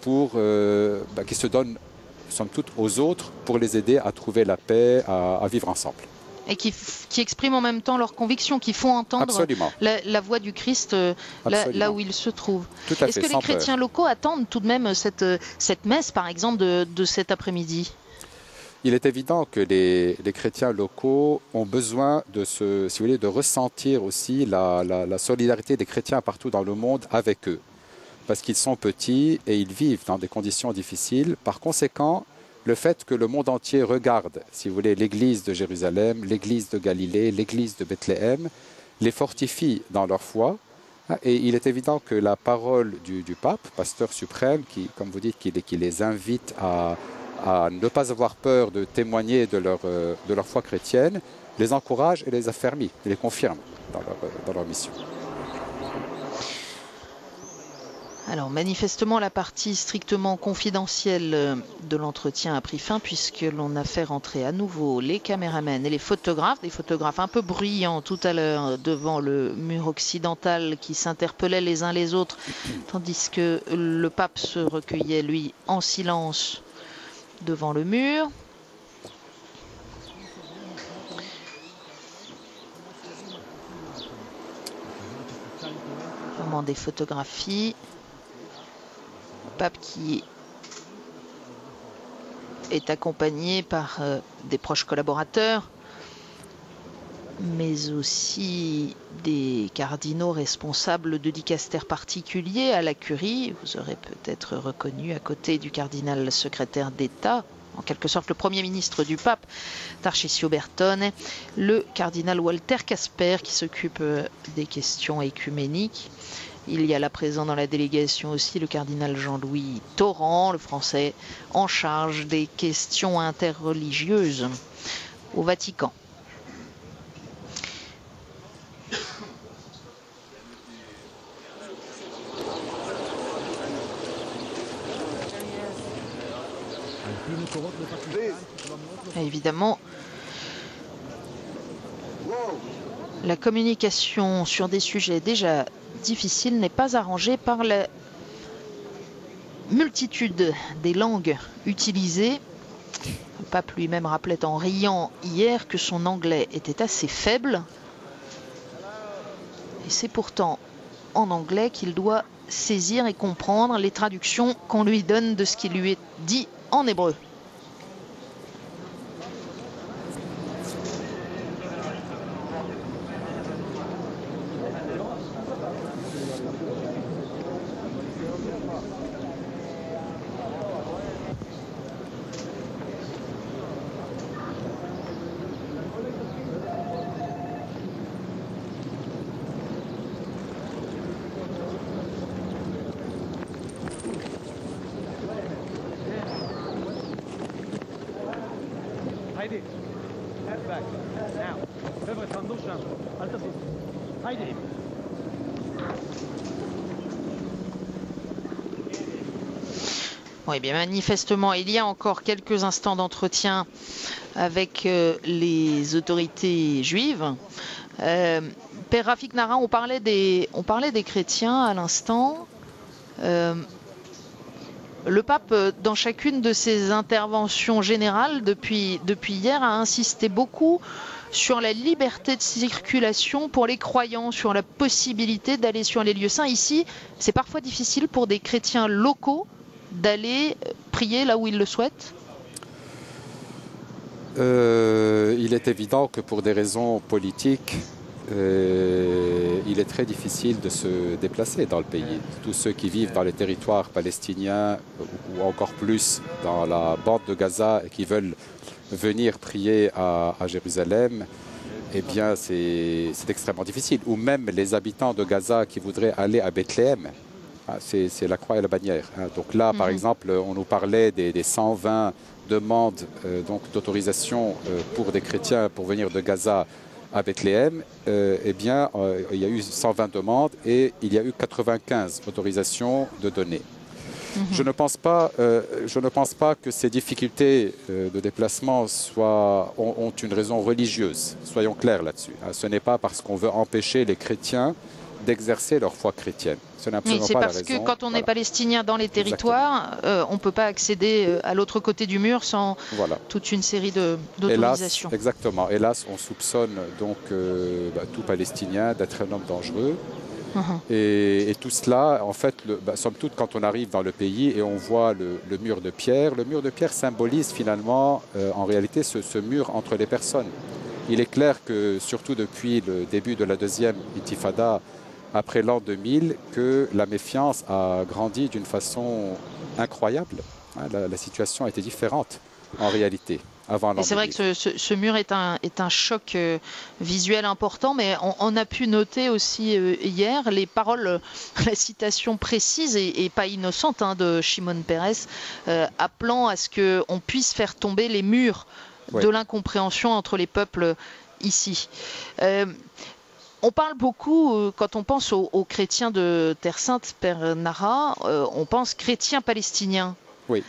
Speaker 4: qui se donnent, somme toute, aux autres pour les aider à trouver la paix, à vivre ensemble.
Speaker 2: Et qui expriment en même temps leurs convictions, qui font entendre la voix du Christ là où il se trouve. Est-ce que les chrétiens locaux attendent tout de même cette messe, par exemple, de cet après-midi ?
Speaker 4: Il est évident que les chrétiens locaux ont besoin de ressentir aussi la solidarité des chrétiens partout dans le monde avec eux. Parce qu'ils sont petits et ils vivent dans des conditions difficiles. Par conséquent, le fait que le monde entier regarde, si vous voulez, l'église de Jérusalem, l'église de Galilée, l'église de Bethléem, les fortifie dans leur foi. Et il est évident que la parole du pape, pasteur suprême, qui, comme vous dites, qui les invite à ne pas avoir peur de témoigner de leur foi chrétienne, les encourage et les affermit, et les confirme dans leur mission.
Speaker 2: Alors manifestement la partie strictement confidentielle de l'entretien a pris fin, puisque l'on a fait rentrer à nouveau les caméramans et les photographes, des photographes un peu bruyants tout à l'heure devant le mur occidental qui s'interpellaient les uns les autres, tandis que le pape se recueillait lui en silence devant le mur. Moment des photographies. Pape qui est accompagné par des proches collaborateurs, mais aussi des cardinaux responsables de dicastères particuliers à la curie. Vous aurez peut-être reconnu à côté du cardinal secrétaire d'État, en quelque sorte le Premier ministre du pape, Tarcisio Bertone, le cardinal Walter Casper qui s'occupe des questions écuméniques. Il y a là présent dans la délégation aussi le cardinal Jean-Louis Torrent, le Français en charge des questions interreligieuses au Vatican. Et évidemment, la communication sur des sujets déjà difficiles n'est pas arrangée par la multitude des langues utilisées. Le pape lui-même rappelait en riant hier que son anglais était assez faible. Et c'est pourtant en anglais qu'il doit saisir et comprendre les traductions qu'on lui donne de ce qui lui est dit en hébreu. Oui, bien manifestement, il y a encore quelques instants d'entretien avec les autorités juives. Père Rafik Nara, on parlait des chrétiens à l'instant. Le pape, dans chacune de ses interventions générales depuis hier, a insisté beaucoup sur la liberté de circulation pour les croyants, sur la possibilité d'aller sur les lieux saints. Ici, c'est parfois difficile pour des chrétiens locaux d'aller prier là où ils le souhaitent.
Speaker 4: Il est évident que pour des raisons politiques, il est très difficile de se déplacer dans le pays. Tous ceux qui vivent dans les territoires palestiniens ou encore plus dans la bande de Gaza et qui veulent venir prier à Jérusalem, eh bien c'est extrêmement difficile. Ou même les habitants de Gaza qui voudraient aller à Bethléem, c'est la croix et la bannière. Donc là, par exemple, on nous parlait des 120 demandes d'autorisation pour des chrétiens pour venir de Gaza à Bethléem. Eh bien, il y a eu 120 demandes et il y a eu 95 autorisations de donner. Je ne pense pas que ces difficultés de déplacement ont une raison religieuse. Soyons clairs là-dessus. Ce n'est pas parce qu'on veut empêcher les chrétiens d'exercer leur foi chrétienne. Ce n'est absolument pas la raison.
Speaker 2: C'est parce que quand on est palestinien dans les territoires, on ne peut pas accéder à l'autre côté du mur sans toute une série d'autorisations.
Speaker 4: Exactement. Hélas, on soupçonne donc tout Palestinien d'être un homme dangereux. Et tout cela, en fait, somme toute, quand on arrive dans le pays et on voit le mur de pierre symbolise finalement, en réalité, ce mur entre les personnes. Il est clair que, surtout depuis le début de la deuxième intifada, après l'an 2000, que la méfiance a grandi d'une façon incroyable. La situation était différente, en réalité.
Speaker 2: Et c'est vrai que ce mur est un choc visuel important, mais on a pu noter aussi hier les paroles, la citation précise et pas innocente de Shimon Peres, appelant à ce qu'on puisse faire tomber les murs de l'incompréhension entre les peuples ici. On parle beaucoup, quand on pense aux chrétiens de Terre Sainte, Père Nara, on pense chrétiens palestiniens.
Speaker 4: Oui.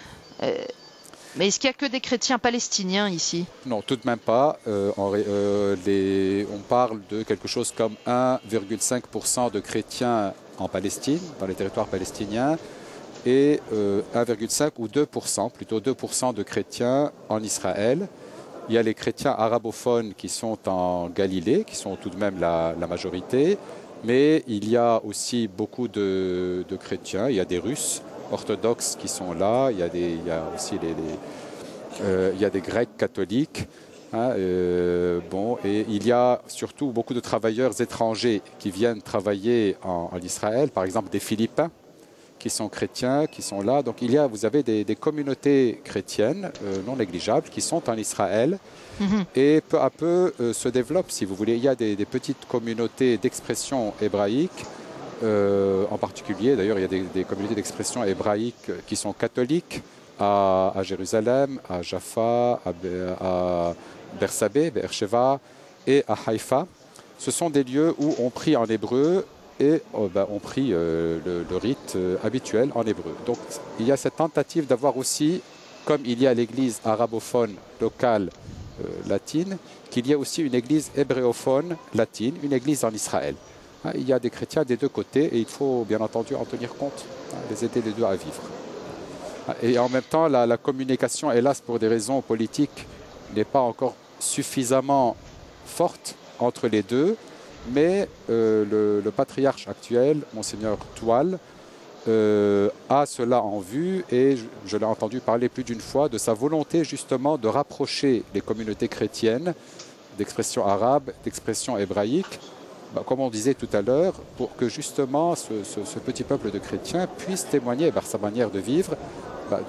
Speaker 2: Mais est-ce qu'il n'y a que des chrétiens palestiniens ici?
Speaker 4: Non, tout de même pas. On parle de quelque chose comme 1,5% de chrétiens en Palestine, dans les territoires palestiniens, et 1,5 ou 2%, plutôt 2% de chrétiens en Israël. Il y a les chrétiens arabophones qui sont en Galilée, qui sont tout de même la majorité, mais il y a aussi beaucoup de chrétiens, il y a des Russes orthodoxes qui sont là, il y a aussi il y a des Grecs catholiques, et il y a surtout beaucoup de travailleurs étrangers qui viennent travailler en Israël, par exemple des Philippins qui sont chrétiens, qui sont là. Donc vous avez des communautés chrétiennes non négligeables qui sont en Israël et peu à peu se développent, si vous voulez. Il y a des petites communautés d'expression hébraïque. En particulier, d'ailleurs, il y a des communautés d'expression hébraïque qui sont catholiques à Jérusalem, à Jaffa, à Bersabé, Beersheva et à Haïfa. Ce sont des lieux où on prie en hébreu et on prie le rite habituel en hébreu. Donc il y a cette tentative d'avoir aussi comme il y a l'église arabophone locale latine, qu'il y a aussi une église hébréophone latine, une église en Israël. Il y a des chrétiens des deux côtés et il faut bien entendu en tenir compte, les aider les deux à vivre. Et en même temps, la communication, hélas, pour des raisons politiques, n'est pas encore suffisamment forte entre les deux, mais le patriarche actuel, Monseigneur Toual, a cela en vue et je l'ai entendu parler plus d'une fois de sa volonté justement de rapprocher les communautés chrétiennes d'expression arabe, d'expression hébraïque, comme on disait tout à l'heure, pour que justement ce petit peuple de chrétiens puisse témoigner par sa manière de vivre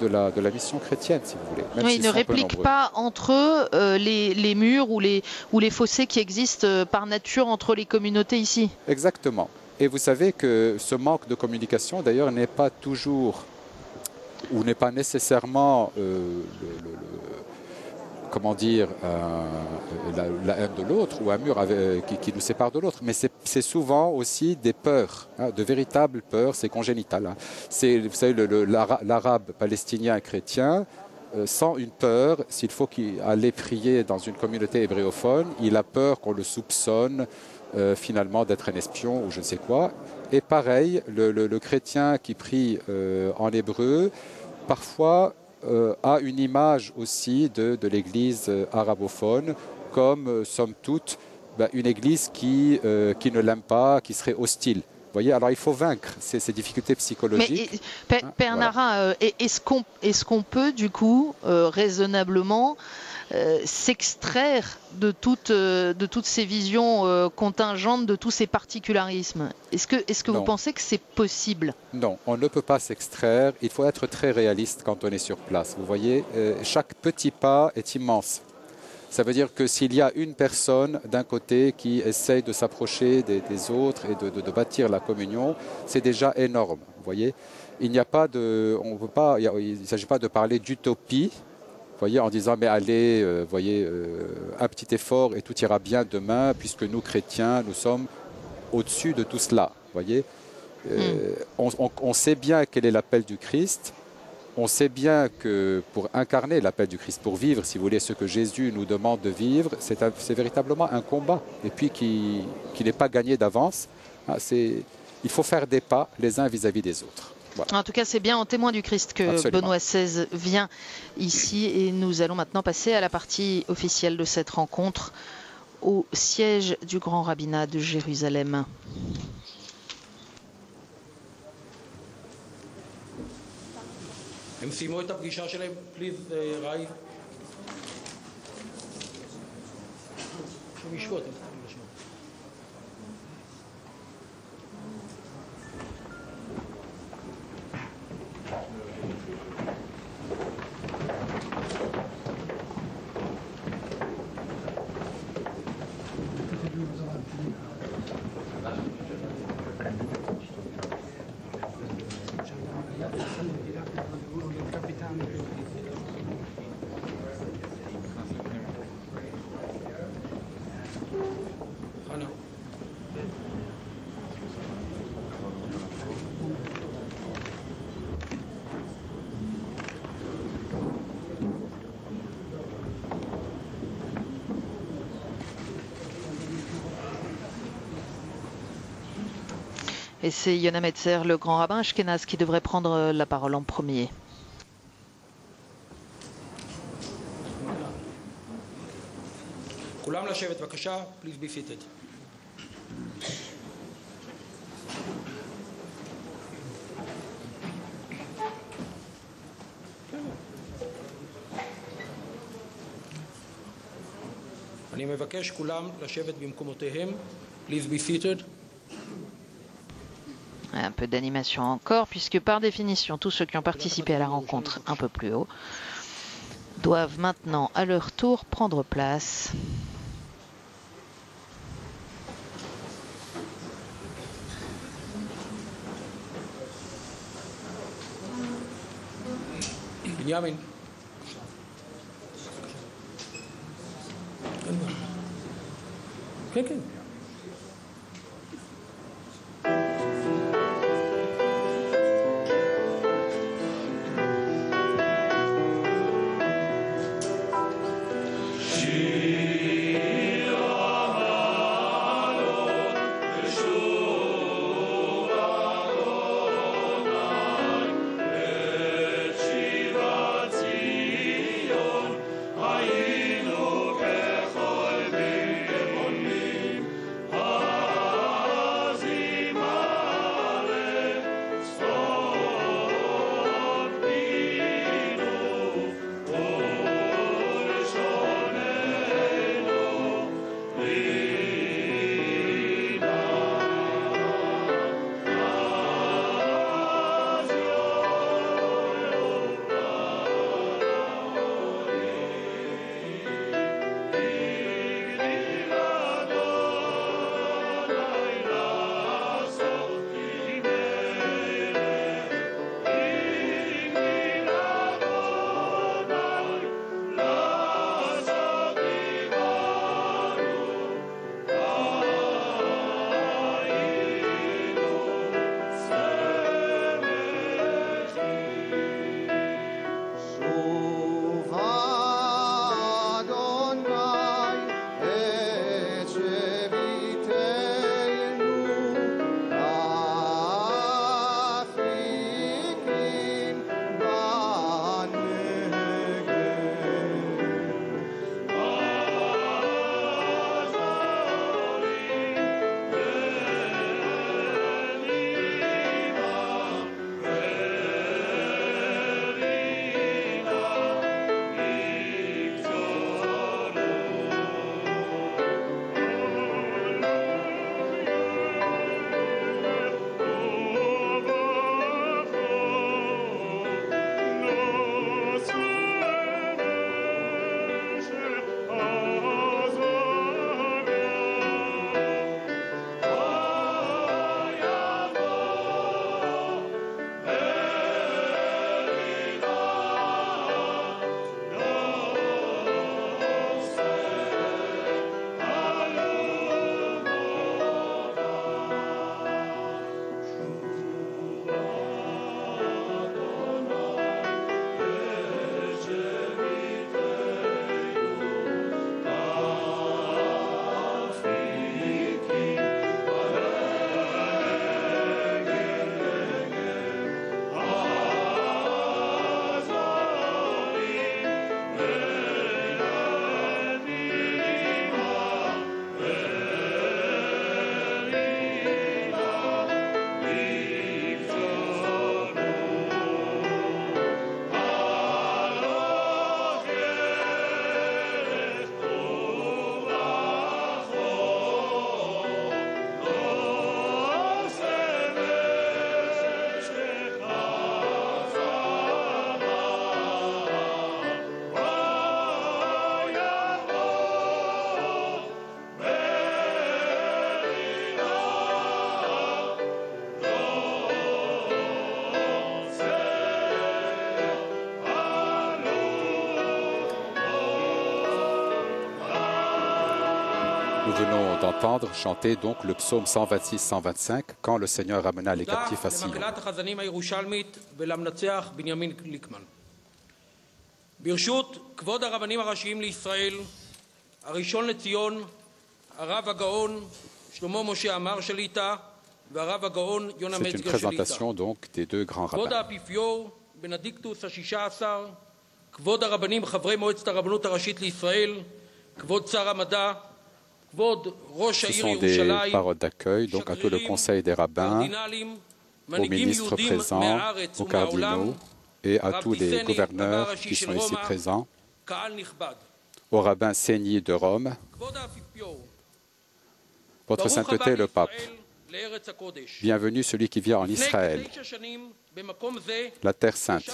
Speaker 4: de la mission chrétienne, si vous voulez.
Speaker 2: Oui, ils ne répliquent pas entre eux les murs ou les fossés qui existent par nature entre les communautés ici.
Speaker 4: Exactement. Et vous savez que ce manque de communication, d'ailleurs, n'est pas toujours, ou n'est pas nécessairement, comment dire, la haine de l'autre, ou un mur qui nous sépare de l'autre, mais c'est souvent aussi des peurs, de véritables peurs, c'est congénital. Vous savez, l'arabe palestinien chrétien, sans une peur, s'il faut aller prier dans une communauté hébréophone, il a peur qu'on le soupçonne, finalement d'être un espion ou je ne sais quoi. Et pareil, le chrétien qui prie en hébreu, parfois a une image aussi de l'église arabophone, comme somme toute une église qui ne l'aime pas, qui serait hostile. Vous voyez, alors il faut vaincre ces difficultés psychologiques.
Speaker 2: Mais Père Nara, est-ce qu'on peut du coup raisonnablement s'extraire de toutes ces visions contingentes, de tous ces particularismes? Est-ce que vous pensez que c'est possible?
Speaker 4: Non, on ne peut pas s'extraire. Il faut être très réaliste quand on est sur place. Vous voyez, chaque petit pas est immense. Ça veut dire que s'il y a une personne d'un côté qui essaye de s'approcher des autres et de bâtir la communion, c'est déjà énorme. Vous voyez, il n'y a pas de, on peut pas, il ne s'agit pas de parler d'utopie. Voyez, en disant, mais allez, un petit effort et tout ira bien demain, puisque nous, chrétiens, nous sommes au-dessus de tout cela. Voyez, on sait bien quel est l'appel du Christ. On sait bien que pour incarner l'appel du Christ, pour vivre, si vous voulez, ce que Jésus nous demande de vivre, c'est véritablement un combat. Et puis qui n'est pas gagné d'avance. Il faut faire des pas les uns vis-à-vis des autres. Voilà.
Speaker 2: En tout cas, c'est bien en témoin du Christ que
Speaker 4: Absolument.
Speaker 2: Benoît XVI vient ici. Et nous allons maintenant passer à la partie officielle de cette rencontre, au siège du Grand Rabbinat de Jérusalem.
Speaker 9: הם סיימו את הפגישה שלהם, פליז, ראי. שהם ישבו, אתם צריכים לשמוע.
Speaker 2: Et c'est Yona Metzer, le grand rabbin ashkénaze, qui devrait prendre la parole en premier.
Speaker 9: כולם לשבת בבקשה, please be seated. אני מבקש כולם לשבת במקומותיהם, please be seated.
Speaker 2: Un peu d'animation encore, puisque par définition, tous ceux qui ont participé à la rencontre un peu plus haut doivent maintenant à leur tour prendre place.
Speaker 9: בנימין. כן, כן.
Speaker 4: Nous venons d'entendre chanter donc le psaume 126-125 quand le Seigneur ramena les captifs à Sion.
Speaker 9: ברשות כבוד הרבנים הראשיים לישראל, הראשון לציון, הרב הגאון שלמה משה עמאר שליט"א והרב הגאון יונה מצגר שליט"א.
Speaker 4: C'est une présentation donc des deux grands rabbins.
Speaker 9: כבוד האפיפיור בנדיקטוס ה-16, כבוד הרבנים חברי מועצת הרבנות הראשית לישראל, כבוד שר המדע, כבוד ראש העיר ירושלים,
Speaker 4: Ce sont des paroles d'accueil donc à tout le conseil des rabbins, aux ministres présents, aux cardinaux, et à tous les gouverneurs qui sont ici présents, au rabbin Segni de Rome, votre sainteté le pape, bienvenue celui qui vient en Israël, la terre sainte.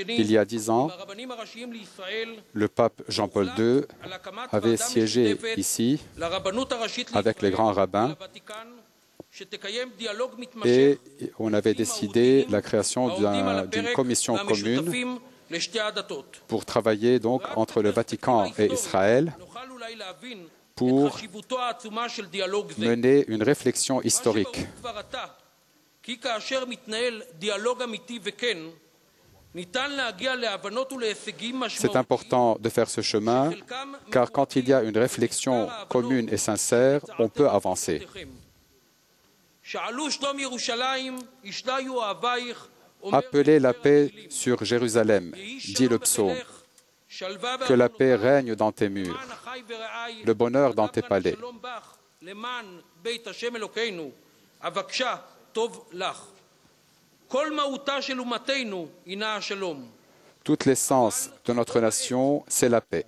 Speaker 4: Il y a 10 ans, le pape Jean-Paul II avait siégé ici avec les grands rabbins et on avait décidé la création d'une commission commune pour travailler donc entre le Vatican et Israël pour mener une réflexion historique. C'est important de faire ce chemin car quand il y a une réflexion commune et sincère, on peut avancer. Appelez la paix sur Jérusalem, dit le psaume, que la paix règne dans tes murs, le bonheur dans tes palais. Toute l'essence de notre nation, c'est la paix.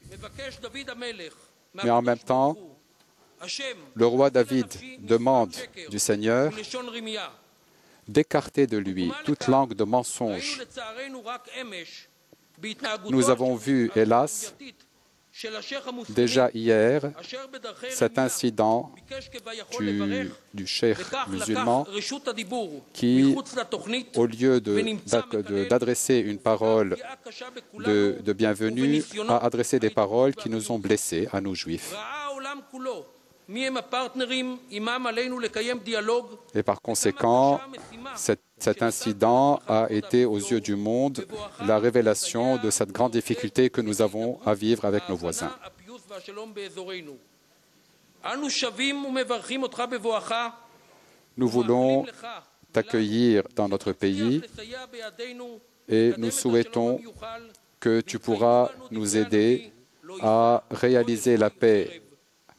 Speaker 4: Mais en même temps, le roi David demande du Seigneur d'écarter de lui toute langue de mensonge. Nous avons vu, hélas, déjà hier, cet incident du cheikh musulman qui, au lieu d'adresser une parole de bienvenue, a adressé des paroles qui nous ont blessés, à nous juifs. Et par conséquent, cet incident a été aux yeux du monde la révélation de cette grande difficulté que nous avons à vivre avec nos voisins. Nous voulons t'accueillir dans notre pays et nous souhaitons que tu pourras nous aider à réaliser la paix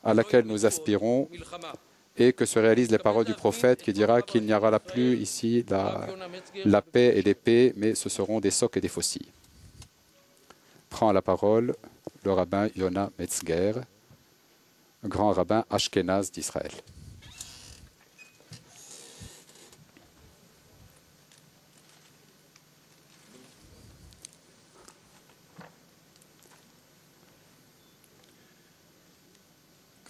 Speaker 4: à laquelle nous aspirons et que se réalisent les paroles du prophète qui dira qu'il n'y aura plus ici la paix et l'épée, mais ce seront des socs et des faucilles. Prend la parole le rabbin Yona Metzger, grand rabbin ashkénaze d'Israël.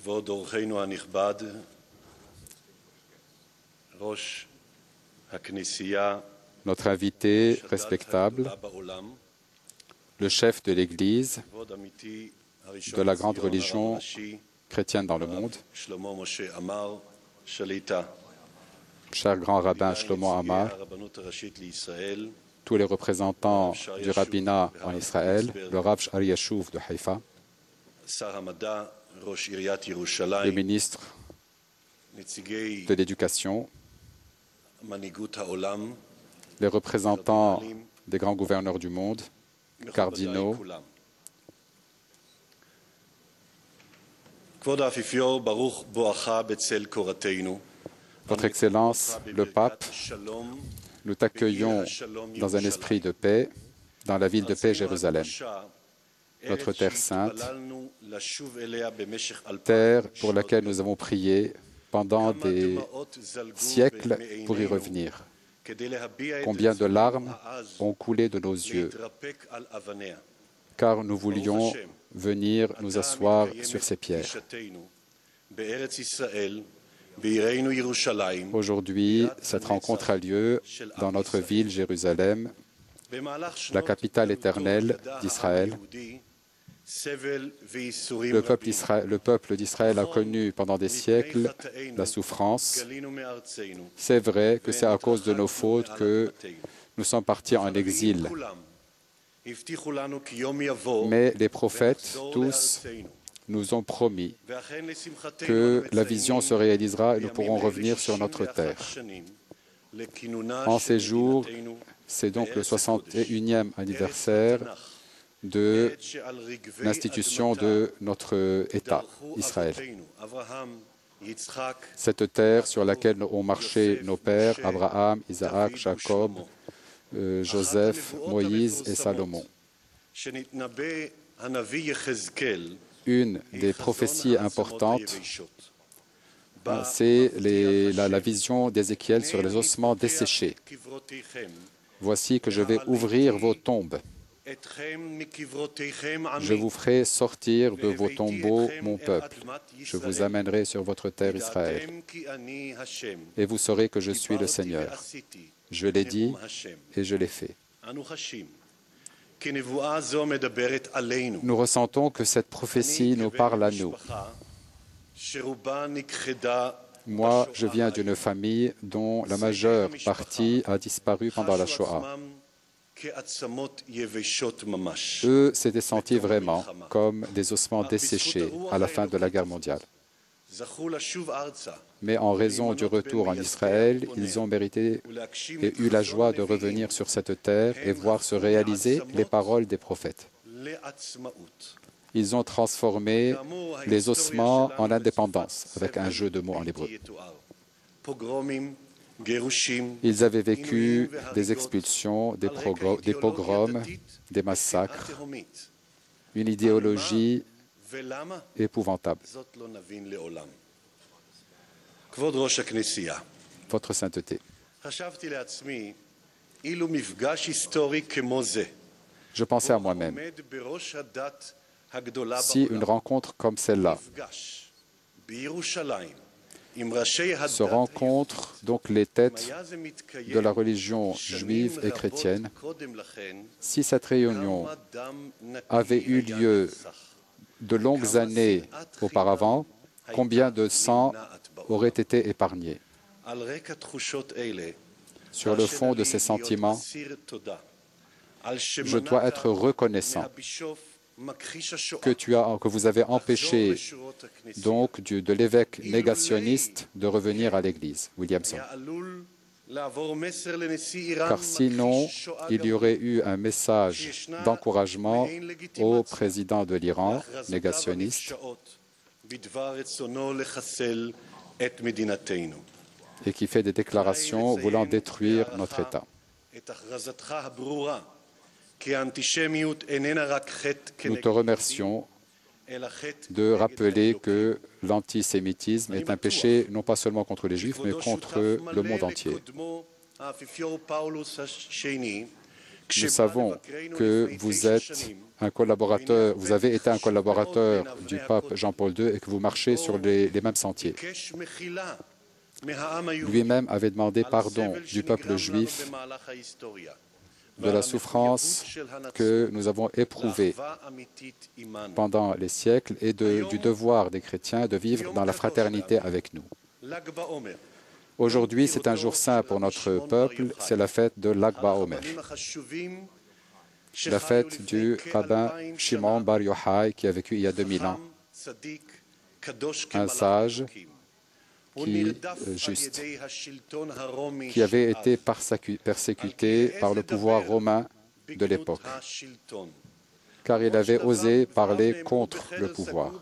Speaker 10: כבוד אורחנו הנכבד, ראש הכנסייה,
Speaker 4: notre invité respectable, le chef de l'Église de la grande religion chrétienne dans le monde, cher grand rabbin Shlomo Amar, tous les représentants du rabbinat en Israël, le Rav Shari Yeshuv de Haïfa, le ministre de l'Éducation, les représentants des grands gouverneurs du monde, cardinaux, Votre Excellence, le Pape, nous t'accueillons dans un esprit de paix, dans la ville de paix Jérusalem, notre terre sainte, terre pour laquelle nous avons prié pendant des siècles pour y revenir. Combien de larmes ont coulé de nos yeux, car nous voulions venir nous asseoir sur ces pierres. Aujourd'hui, cette rencontre a lieu dans notre ville, Jérusalem, la capitale éternelle d'Israël, Le peuple d'Israël a connu pendant des siècles la souffrance. C'est vrai que c'est à cause de nos fautes que nous sommes partis en exil. Mais les prophètes, tous, nous ont promis que la vision se réalisera et nous pourrons revenir sur notre terre. En ces jours, c'est donc le 61e anniversaire de l'institution de notre État, Israël. Cette terre sur laquelle ont marché nos pères, Abraham, Isaac, Jacob, Joseph, Moïse et Salomon. Une des prophéties importantes, c'est la vision d'Ézéchiel sur les ossements desséchés. Voici que je vais ouvrir vos tombes. Je vous ferai sortir de vos tombeaux, mon peuple. Je vous amènerai sur votre terre Israël. Et vous saurez que je suis le Seigneur. Je l'ai dit et je l'ai fait. Nous ressentons que cette prophétie nous parle à nous. Moi, je viens d'une famille dont la majeure partie a disparu pendant la Shoah. Eux s'étaient sentis vraiment comme des ossements desséchés à la fin de la guerre mondiale. Mais en raison du retour en Israël, ils ont mérité et eu la joie de revenir sur cette terre et voir se réaliser les paroles des prophètes. Ils ont transformé les ossements en indépendance, avec un jeu de mots en hébreu. Ils avaient vécu des expulsions, des pogroms, des massacres, une idéologie épouvantable. Votre sainteté. Je pensais à moi-même. Si une rencontre comme celle-là se rencontrent donc les têtes de la religion juive et chrétienne, si cette réunion avait eu lieu de longues années auparavant, combien de sang aurait été épargné? Sur le fond de ces sentiments, je dois être reconnaissant que vous avez empêché donc de l'évêque négationniste de revenir à l'Église, Williamson. Car sinon, il y aurait eu un message d'encouragement au président de l'Iran, négationniste, et qui fait des déclarations voulant détruire notre État. Nous te remercions de rappeler que l'antisémitisme est un péché non pas seulement contre les Juifs, mais contre le monde entier. Nous savons que vous êtes un collaborateur, vous avez été un collaborateur du pape Jean-Paul II et que vous marchez sur les mêmes sentiers. Lui-même avait demandé pardon du peuple juif de la souffrance que nous avons éprouvée pendant les siècles et du devoir des chrétiens de vivre dans la fraternité avec nous. Aujourd'hui, c'est un jour saint pour notre peuple, c'est la fête de Lag BaOmer, la fête du rabbin Shimon Bar Yochai qui a vécu il y a 2000 ans, un sage juste, qui avait été persécuté par le pouvoir romain de l'époque, car il avait osé parler contre le pouvoir.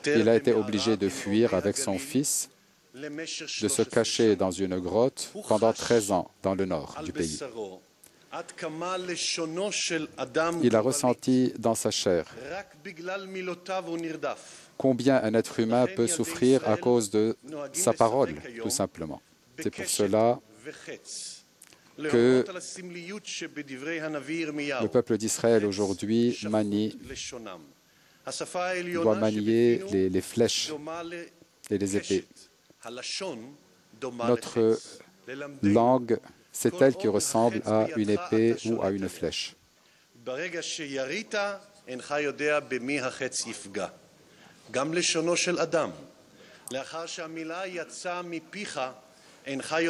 Speaker 4: Il a été obligé de fuir avec son fils, de se cacher dans une grotte pendant 13 ans dans le nord du pays. Il a ressenti dans sa chair combien un être humain peut souffrir à cause de sa parole, tout simplement. C'est pour cela que le peuple d'Israël aujourd'hui doit manier les flèches et les épées. Notre langue c'est elle qui ressemble à une épée ou à une flèche.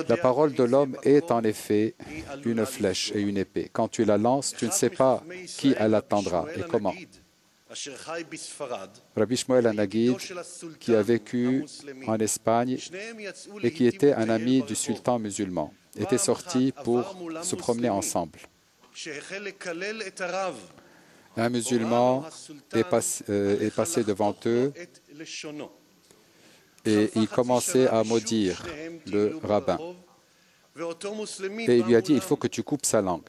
Speaker 4: La parole de l'homme est en effet une flèche et une épée. Quand tu la lances, tu ne sais pas qui elle atteindra et comment. Rabbi Shmuel HaNagid, qui a vécu en Espagne et qui était un ami du sultan musulman, était sorti pour se promener ensemble. Un musulman est passé devant eux et il commençait à maudire le rabbin. Et il lui a dit, il faut que tu coupes sa langue.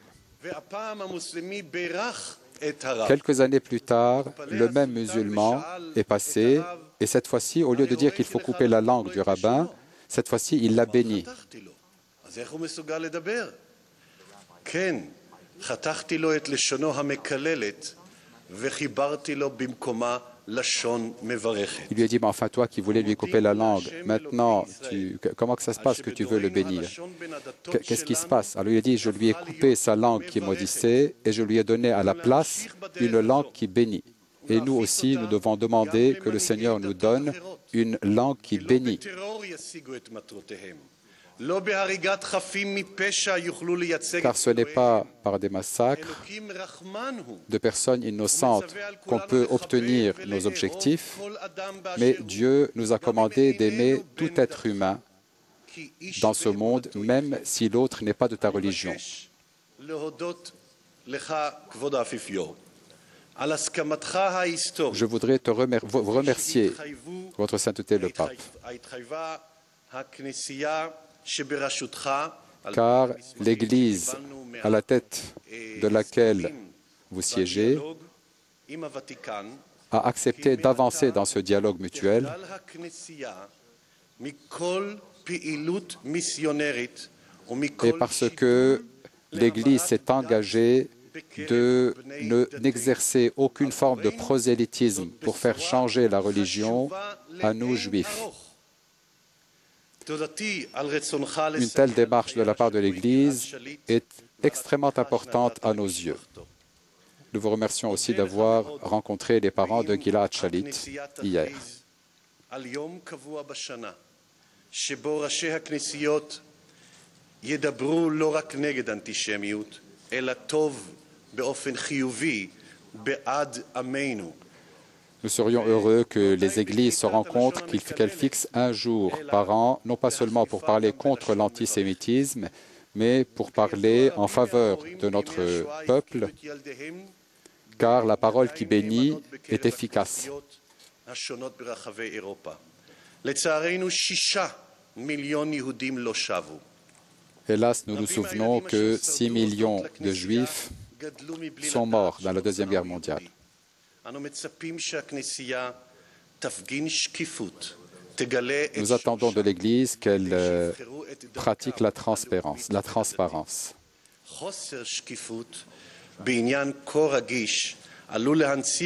Speaker 4: Quelques années plus tard, le même musulman est passé et cette fois-ci, au lieu de dire qu'il faut couper la langue du rabbin, cette fois-ci, il l'a béni. Il lui a dit, mais enfin toi qui voulais lui couper la langue, maintenant, comment que ça se passe que tu veux le bénir? Qu'est-ce qui se passe? Alors il a dit, je lui ai coupé sa langue qui maudissait et je lui ai donné à la place une langue qui bénit. Et nous aussi, nous devons demander que le Seigneur nous donne une langue qui bénit. Car ce n'est pas par des massacres de personnes innocentes qu'on peut obtenir nos objectifs, mais Dieu nous a commandé d'aimer tout être humain dans ce monde, même si l'autre n'est pas de ta religion. Je voudrais vous remercier, Votre Sainteté le Pape, car l'Église à la tête de laquelle vous siégez a accepté d'avancer dans ce dialogue mutuel et parce que l'Église s'est engagée de n'exercer aucune forme de prosélytisme pour faire changer la religion à nous, Juifs. Une telle démarche de la part de l'Église est extrêmement importante à nos yeux. Nous vous remercions aussi d'avoir rencontré les parents de Gilad Shalit hier. Nous serions heureux que les églises se rencontrent, qu'elles fixent un jour par an, non pas seulement pour parler contre l'antisémitisme, mais pour parler en faveur de notre peuple, car la parole qui bénit est efficace. Hélas, nous nous souvenons que 6 millions de Juifs sont morts dans la Deuxième Guerre mondiale. Nous attendons de l'Église qu'elle pratique la transparence.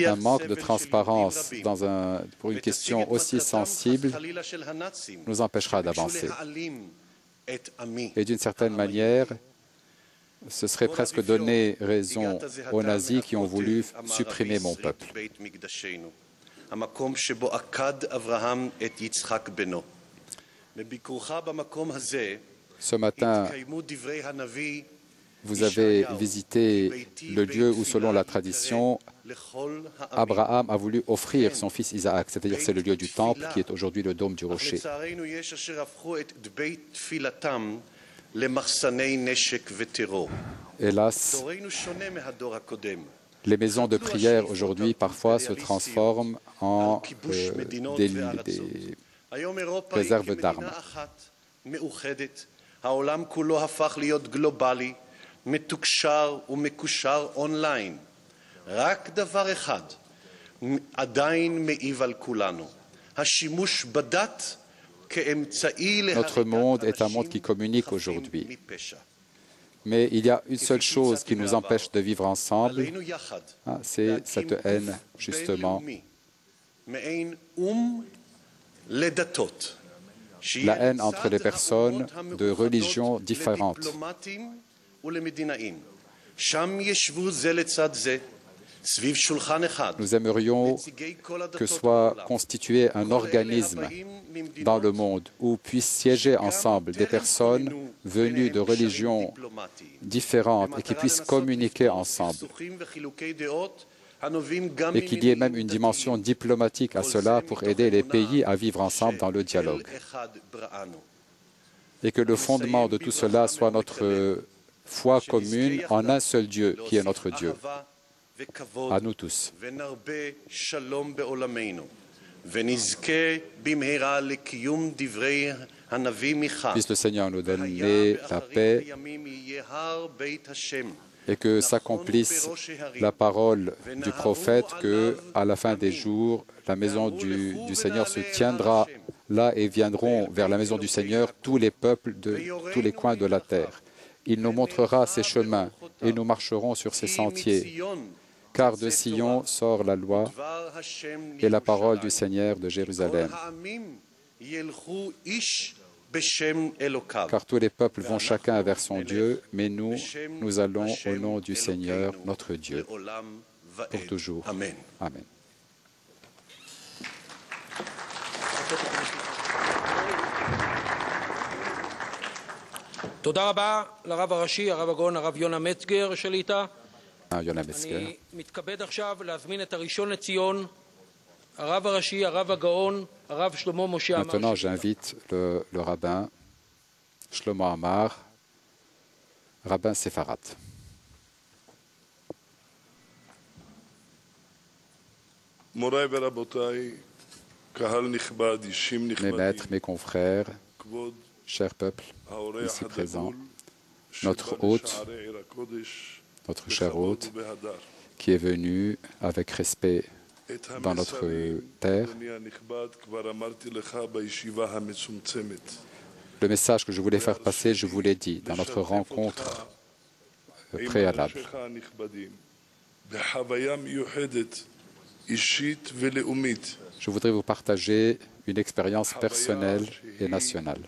Speaker 4: Un manque de transparence pour une question aussi sensible nous empêchera d'avancer. Et d'une certaine manière, ce serait presque donner raison aux nazis qui ont voulu supprimer mon peuple. Ce matin, vous avez visité le lieu où, selon la tradition, Abraham a voulu offrir son fils Isaac, c'est-à-dire c'est le lieu du temple qui est aujourd'hui le dôme du rocher. Hélas, les maisons de prière aujourd'hui parfois se transforment en des réserves d'armes. Notre monde est un monde qui communique aujourd'hui. Mais il y a une seule chose qui nous empêche de vivre ensemble, c'est cette haine, justement. la haine entre les personnes de religions différentes. Nous aimerions que soit constitué un organisme dans le monde où puissent siéger ensemble des personnes venues de religions différentes et qui puissent communiquer ensemble. Et qu'il y ait même une dimension diplomatique à cela pour aider les pays à vivre ensemble dans le dialogue. Et que le fondement de tout cela soit notre foi commune en un seul Dieu, qui est notre Dieu. À nous tous. Puisse le Seigneur nous donner la paix et que s'accomplisse la parole du prophète que, à la fin des jours, la maison du Seigneur se tiendra là et viendront vers la maison du Seigneur tous les peuples de tous les coins de la terre. Il nous montrera ses chemins et nous marcherons sur ses sentiers. Car de Sion sort la loi et la parole du Seigneur de Jérusalem. Car tous les peuples vont chacun vers son Dieu, mais nous, nous allons au nom du Seigneur, notre Dieu, pour toujours. Amen.
Speaker 9: תודה רבה לרב הראשי, הרב הגאון, הרב יונה מצגר שליטה.
Speaker 4: אני
Speaker 9: מתכבד עכשיו להזמין את הראשון לציון, הרב הראשי, הרב הגאון, הרב שלמה משה עמאר.
Speaker 4: Maintenant, j'invite le rabbin Shlomo Amar, rabbin séfarade. Mes maîtres, mes confrères, chers peuples, ici présents, notre hôte, notre cher hôte, qui est venu avec respect dans notre terre. Le message que je voulais faire passer, je vous l'ai dit dans notre rencontre préalable. Je voudrais vous partager une expérience personnelle et nationale.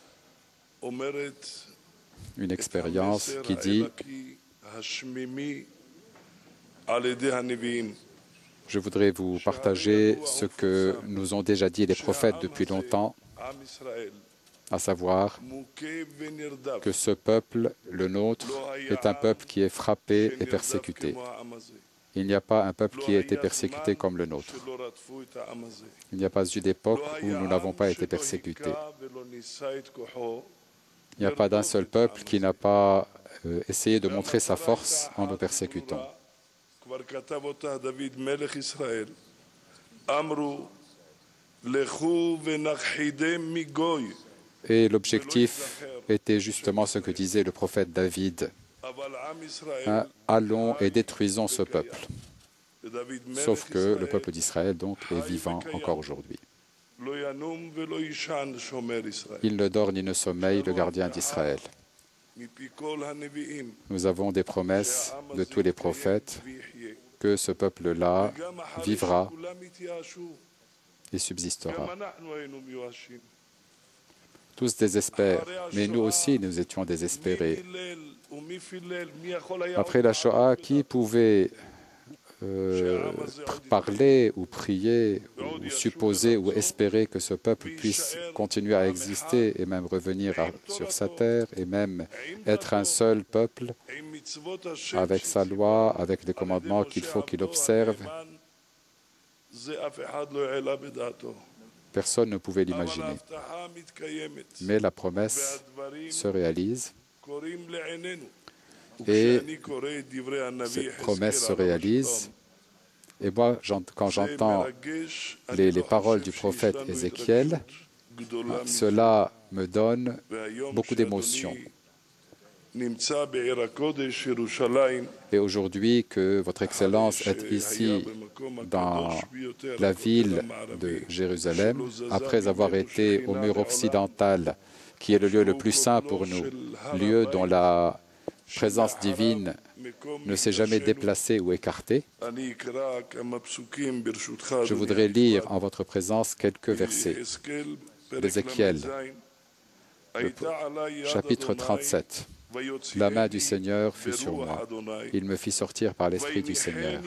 Speaker 4: Une expérience qui dit: je voudrais vous partager ce que nous ont déjà dit les prophètes depuis longtemps, à savoir que ce peuple, le nôtre, est un peuple qui est frappé et persécuté. Il n'y a pas un peuple qui a été persécuté comme le nôtre. Il n'y a pas eu d'époque où nous n'avons pas été persécutés. Il n'y a pas d'un seul peuple qui n'a pas essayé de montrer sa force en nous persécutant. Et l'objectif était justement ce que disait le prophète David. Allons et détruisons ce peuple. Sauf que le peuple d'Israël donc est vivant encore aujourd'hui. Il ne dort ni ne sommeille, le gardien d'Israël. Nous avons des promesses de tous les prophètes que ce peuple-là vivra et subsistera. Tous désespèrent, mais nous aussi nous étions désespérés. Après la Shoah, qui pouvait parler ou prier ou supposer ou espérer que ce peuple puisse continuer à exister et même revenir sur sa terre et même être un seul peuple avec sa loi, avec les commandements qu'il faut qu'il observe? Personne ne pouvait l'imaginer. Mais la promesse se réalise et cette promesse se réalise. Et moi, quand j'entends les paroles du prophète Ézéchiel, cela me donne beaucoup d'émotion. Et aujourd'hui, que Votre Excellence est ici dans la ville de Jérusalem, après avoir été au mur occidental, qui est le lieu le plus saint pour nous, lieu dont la présence divine ne s'est jamais déplacée ou écartée. Je voudrais lire en votre présence quelques versets d'Ézéchiel, Chapitre 37. La main du Seigneur fut sur moi. Il me fit sortir par l'Esprit du Seigneur.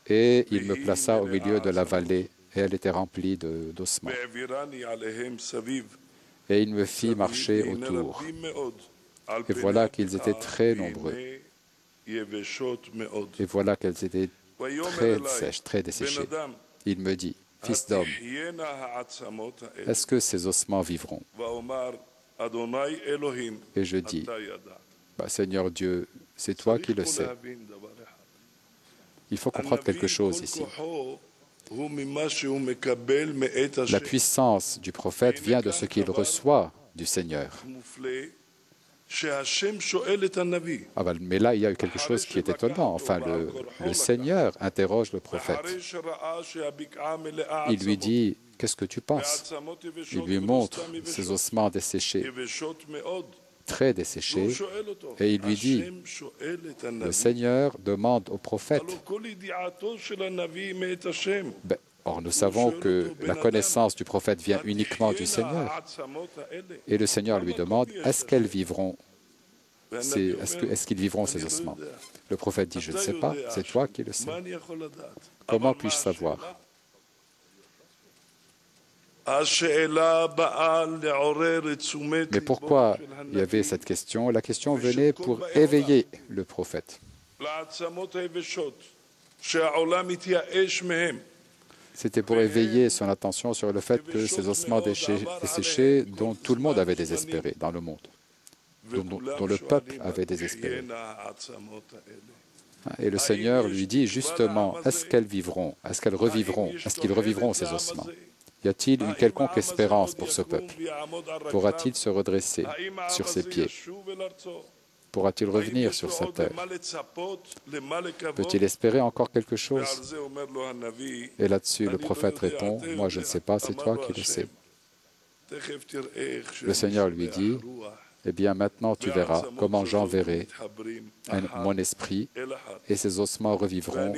Speaker 4: Et il me plaça au milieu de la vallée, et elle était remplie d'ossements. Et il me fit marcher autour. Et voilà qu'ils étaient très nombreux. Et voilà qu'elles étaient très sèches, très desséchées. Il me dit, « Fils d'homme, est-ce que ces ossements vivront ?» Et je dis, Seigneur Dieu, c'est toi qui le sais. Il faut comprendre quelque chose ici. La puissance du prophète vient de ce qu'il reçoit du Seigneur. Mais là, il y a eu quelque chose qui est étonnant. Enfin, le Seigneur interroge le prophète. Il lui dit, « Qu'est-ce que tu penses ?» Il lui montre ses ossements desséchés, très desséchés, et il lui dit, « Le Seigneur demande au prophète. » Or, nous savons que la connaissance du prophète vient uniquement du Seigneur. Et le Seigneur lui demande, est-ce qu'elles vivront, est-ce qu'ils vivront ces ossements? Le prophète dit, je ne sais pas, c'est toi qui le sais. Comment puis-je savoir? Mais pourquoi il y avait cette question? La question venait pour éveiller le prophète. C'était pour éveiller son attention sur le fait que ces ossements desséchés dont tout le monde avait désespéré dans le monde, dont le peuple avait désespéré. Et le Seigneur lui dit justement, est-ce qu'elles vivront? Est-ce qu'elles revivront? Est-ce qu'ils revivront ces ossements? Y a-t-il une quelconque espérance pour ce peuple? Pourra-t-il se redresser sur ses pieds? Pourra-t-il revenir sur sa terre? Peut-il espérer encore quelque chose? Et là-dessus, le prophète répond, « Moi, je ne sais pas, c'est toi qui le sais. » Le Seigneur lui dit, « Eh bien, maintenant, tu verras comment j'enverrai mon esprit et ces ossements revivront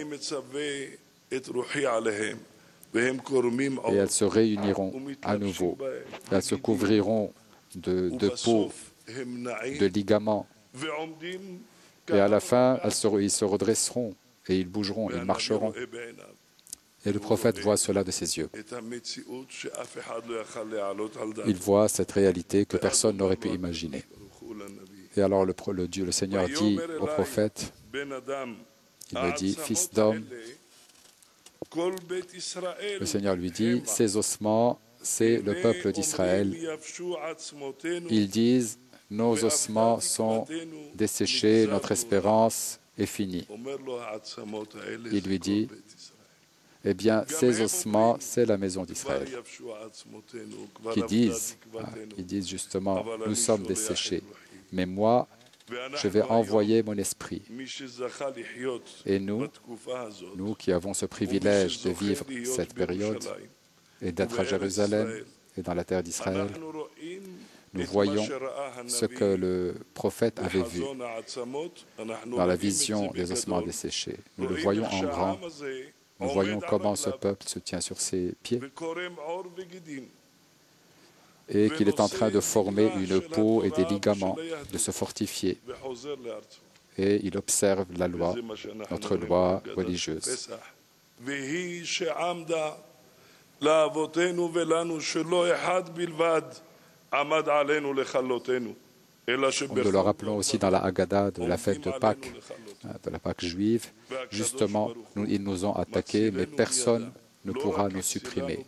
Speaker 4: et elles se réuniront à nouveau. Elles se couvriront de peau, de ligaments. Et à la fin, ils se redresseront et ils bougeront, ils marcheront. » Et le prophète voit cela de ses yeux. Il voit cette réalité que personne n'aurait pu imaginer. Et alors le Seigneur dit au prophète, il me dit, « Fils d'homme », le Seigneur lui dit, « Ces ossements, c'est le peuple d'Israël. Ils disent, nos ossements sont desséchés, notre espérance est finie. » Il lui dit, « Eh bien, ces ossements, c'est la maison d'Israël, qui disent justement, nous sommes desséchés, mais moi, je vais envoyer mon esprit. » Et nous qui avons ce privilège de vivre cette période et d'être à Jérusalem et dans la terre d'Israël, nous voyons ce que le prophète avait vu dans la vision des ossements desséchés. Nous le voyons en grand. Nous voyons comment ce peuple se tient sur ses pieds et qu'il est en train de former une peau et des ligaments, de se fortifier. Et il observe la loi, notre loi religieuse. Nous le rappelons aussi dans la Haggadah de la fête de Pâques, de la Pâque juive. Justement, ils nous ont attaqués, mais personne ne pourra nous supprimer.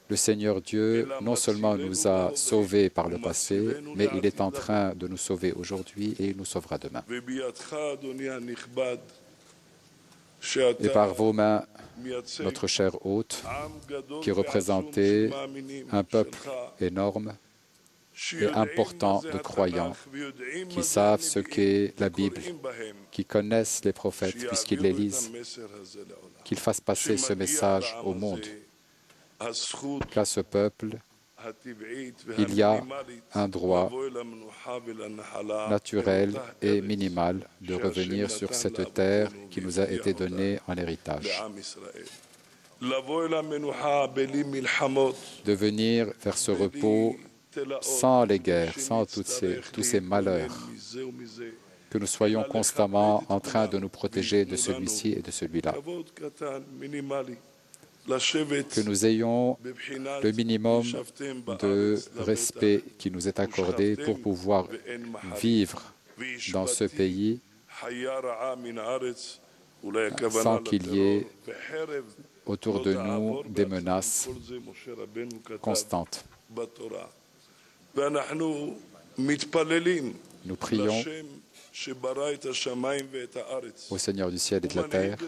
Speaker 4: Le Seigneur Dieu non seulement nous a sauvés par le passé, mais il est en train de nous sauver aujourd'hui et il nous sauvera demain. Et par vos mains, notre cher hôte, qui représentait un peuple énorme et important de croyants qui savent ce qu'est la Bible, qui connaissent les prophètes puisqu'ils les lisent, qu'ils fassent passer ce message au monde, qu'à ce peuple, il y a un droit naturel et minimal de revenir sur cette terre qui nous a été donnée en héritage, de venir vers ce repos sans les guerres, sans tous ces malheurs, que nous soyons constamment en train de nous protéger de celui-ci et de celui-là. Que nous ayons le minimum de respect qui nous est accordé pour pouvoir vivre dans ce pays sans qu'il y ait autour de nous des menaces constantes. Nous prions au Seigneur du ciel et de la terre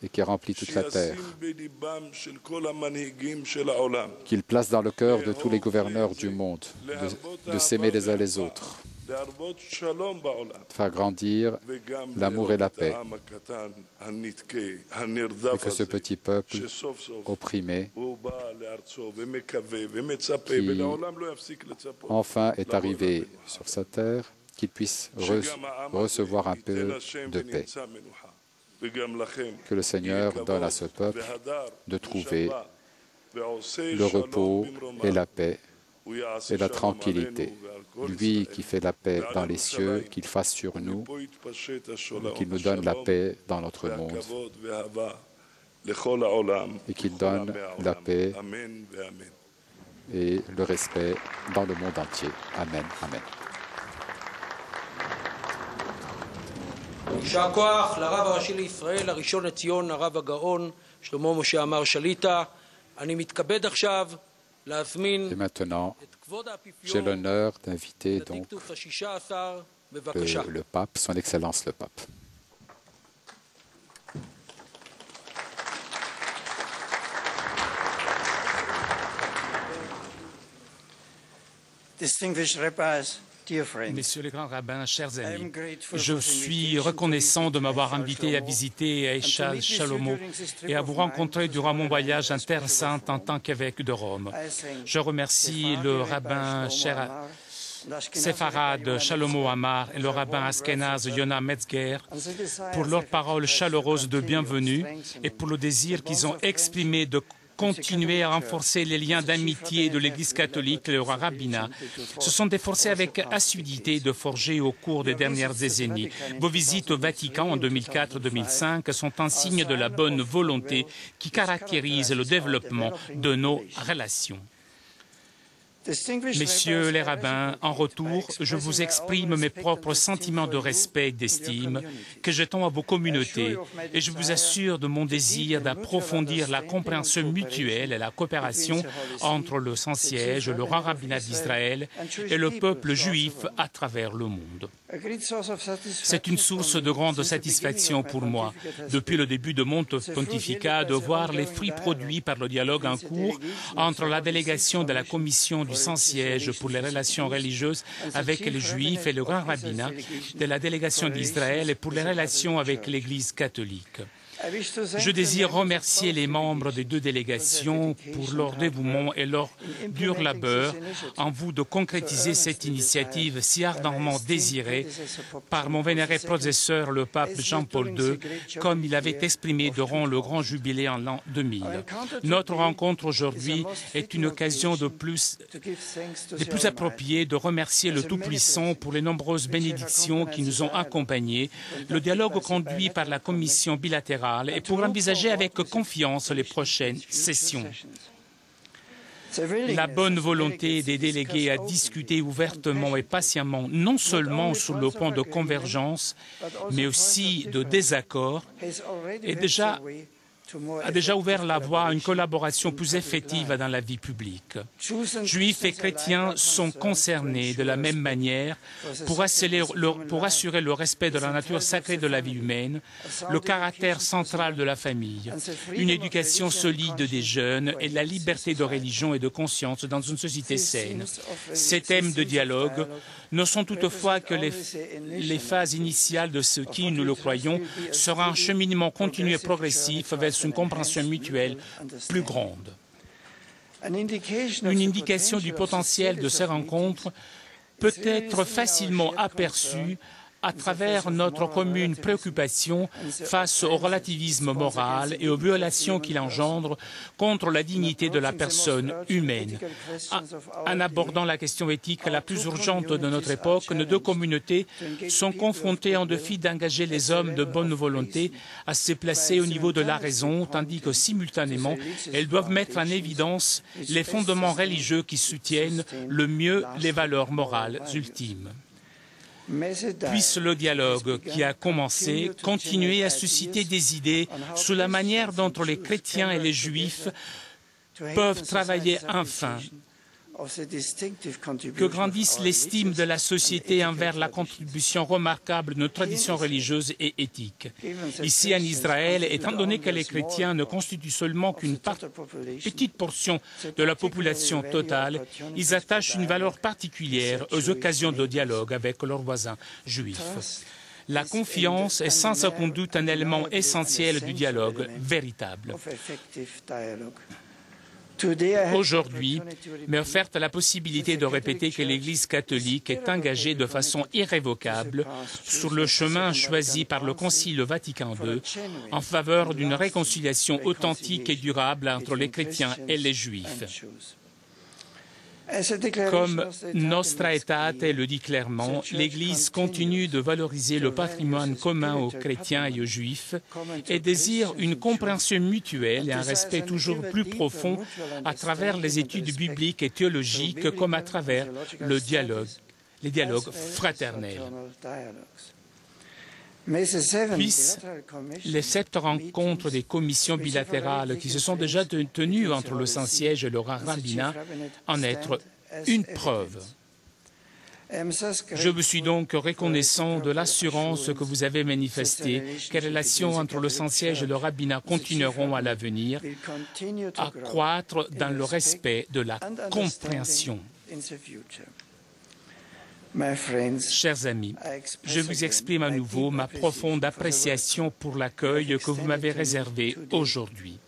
Speaker 4: et qui remplit toute la terre, qu'il place dans le cœur de tous les gouverneurs du monde de s'aimer les uns les autres, de faire grandir l'amour et la paix, et que ce petit peuple opprimé, qui enfin est arrivé sur sa terre, qu'il puisse recevoir un peu de paix. Que le Seigneur donne à ce peuple de trouver le repos et la paix et la tranquillité. Lui qui fait la paix dans les cieux, qu'il fasse sur nous, qu'il nous donne la paix dans notre monde et qu'il donne la paix et le respect dans le monde entier. Amen. Amen.
Speaker 9: יישר כוח לרב הראשי לישראל, הראשון לציון, הרב הגאון, שלמה משה עמאר שליט"א. אני מתכבד עכשיו להזמין את כבוד האפיפיור בנדיקטוס ה-16, בבקשה.
Speaker 4: Le pape, son Excellence le pape.
Speaker 5: Distinguished rabbis,
Speaker 11: Messieurs les grands rabbins, chers amis, je suis reconnaissant de m'avoir invité à visiter Eshal Shalomo et à vous rencontrer durant mon voyage en Terre Sainte en tant qu'évêque de Rome. Je remercie le rabbin Séfarad Shalomo Amar et le rabbin Askenaz Yona Metzger pour leurs paroles chaleureuses de bienvenue et pour le désir qu'ils ont exprimé de continuer à renforcer les liens d'amitié de l'Église catholique et le rabbinat se sont efforcés avec assiduité de forger au cours des dernières décennies. Vos visites au Vatican en 2004-2005 sont un signe de la bonne volonté qui caractérise le développement de nos relations. Messieurs les rabbins, en retour, je vous exprime mes propres sentiments de respect et d'estime que je tends à vos communautés et je vous assure de mon désir d'approfondir la compréhension mutuelle et la coopération entre le Saint-Siège, le grand rabbinat d'Israël et le peuple juif à travers le monde. C'est une source de grande satisfaction pour moi, depuis le début de mon pontificat, de voir les fruits produits par le dialogue en cours entre la délégation de la Commission du Saint-Siège pour les relations religieuses avec les Juifs et le grand rabbinat de la délégation d'Israël et pour les relations avec l'Église catholique. Je désire remercier les membres des deux délégations pour leur dévouement et leur dur labeur en vue de concrétiser cette initiative si ardemment désirée par mon vénéré prédécesseur, le pape Jean-Paul II, comme il avait exprimé durant le grand jubilé en l'an 2000. Notre rencontre aujourd'hui est une occasion de plus appropriée de remercier le Tout-Puissant pour les nombreuses bénédictions qui nous ont accompagnés, le dialogue conduit par la commission bilatérale et pour envisager avec confiance les prochaines sessions. La bonne volonté des délégués à discuter ouvertement et patiemment, non seulement sur le point de convergence, mais aussi de désaccord, a déjà ouvert la voie à une collaboration plus effective dans la vie publique. Juifs et chrétiens sont concernés de la même manière pour assurer le respect de la nature sacrée de la vie humaine, le caractère central de la famille, une éducation solide des jeunes et la liberté de religion et de conscience dans une société saine. Ces thèmes de dialogue ne sont toutefois que les phases initiales de ce qui, nous le croyons, sera un cheminement continu et progressif vers une compréhension mutuelle plus grande. Une indication du potentiel de ces rencontres peut être facilement aperçue à travers notre commune préoccupation face au relativisme moral et aux violations qu'il engendre contre la dignité de la personne humaine. En abordant la question éthique la plus urgente de notre époque, nos deux communautés sont confrontées en défi d'engager les hommes de bonne volonté à se placer au niveau de la raison, tandis que simultanément, elles doivent mettre en évidence les fondements religieux qui soutiennent le mieux les valeurs morales ultimes. Puisse le dialogue qui a commencé continuer à susciter des idées sur la manière dont les chrétiens et les juifs peuvent travailler enfin, que grandisse l'estime de la société envers la contribution remarquable de nos traditions religieuses et éthiques. Ici en Israël, étant donné que les chrétiens ne constituent seulement qu'une petite portion de la population totale, ils attachent une valeur particulière aux occasions de dialogue avec leurs voisins juifs. La confiance est sans aucun doute un élément essentiel du dialogue véritable. Aujourd'hui, m'est offerte la possibilité de répéter que l'Église catholique est engagée de façon irrévocable sur le chemin choisi par le Concile Vatican II en faveur d'une réconciliation authentique et durable entre les chrétiens et les juifs. Comme Nostra Aetate le dit clairement, l'Église continue de valoriser le patrimoine commun aux chrétiens et aux juifs et désire une compréhension mutuelle et un respect toujours plus profond à travers les études bibliques et théologiques comme à travers les dialogues fraternels. Puissent les 7 rencontres des commissions bilatérales qui se sont déjà tenues entre le Saint-Siège et le rabbinat en être une preuve. Je vous suis donc reconnaissant de l'assurance que vous avez manifestée que les relations entre le Saint-Siège et le rabbinat continueront à l'avenir à croître dans le respect de la compréhension. Chers amis, je vous exprime à nouveau ma profonde appréciation pour l'accueil que vous m'avez réservé aujourd'hui.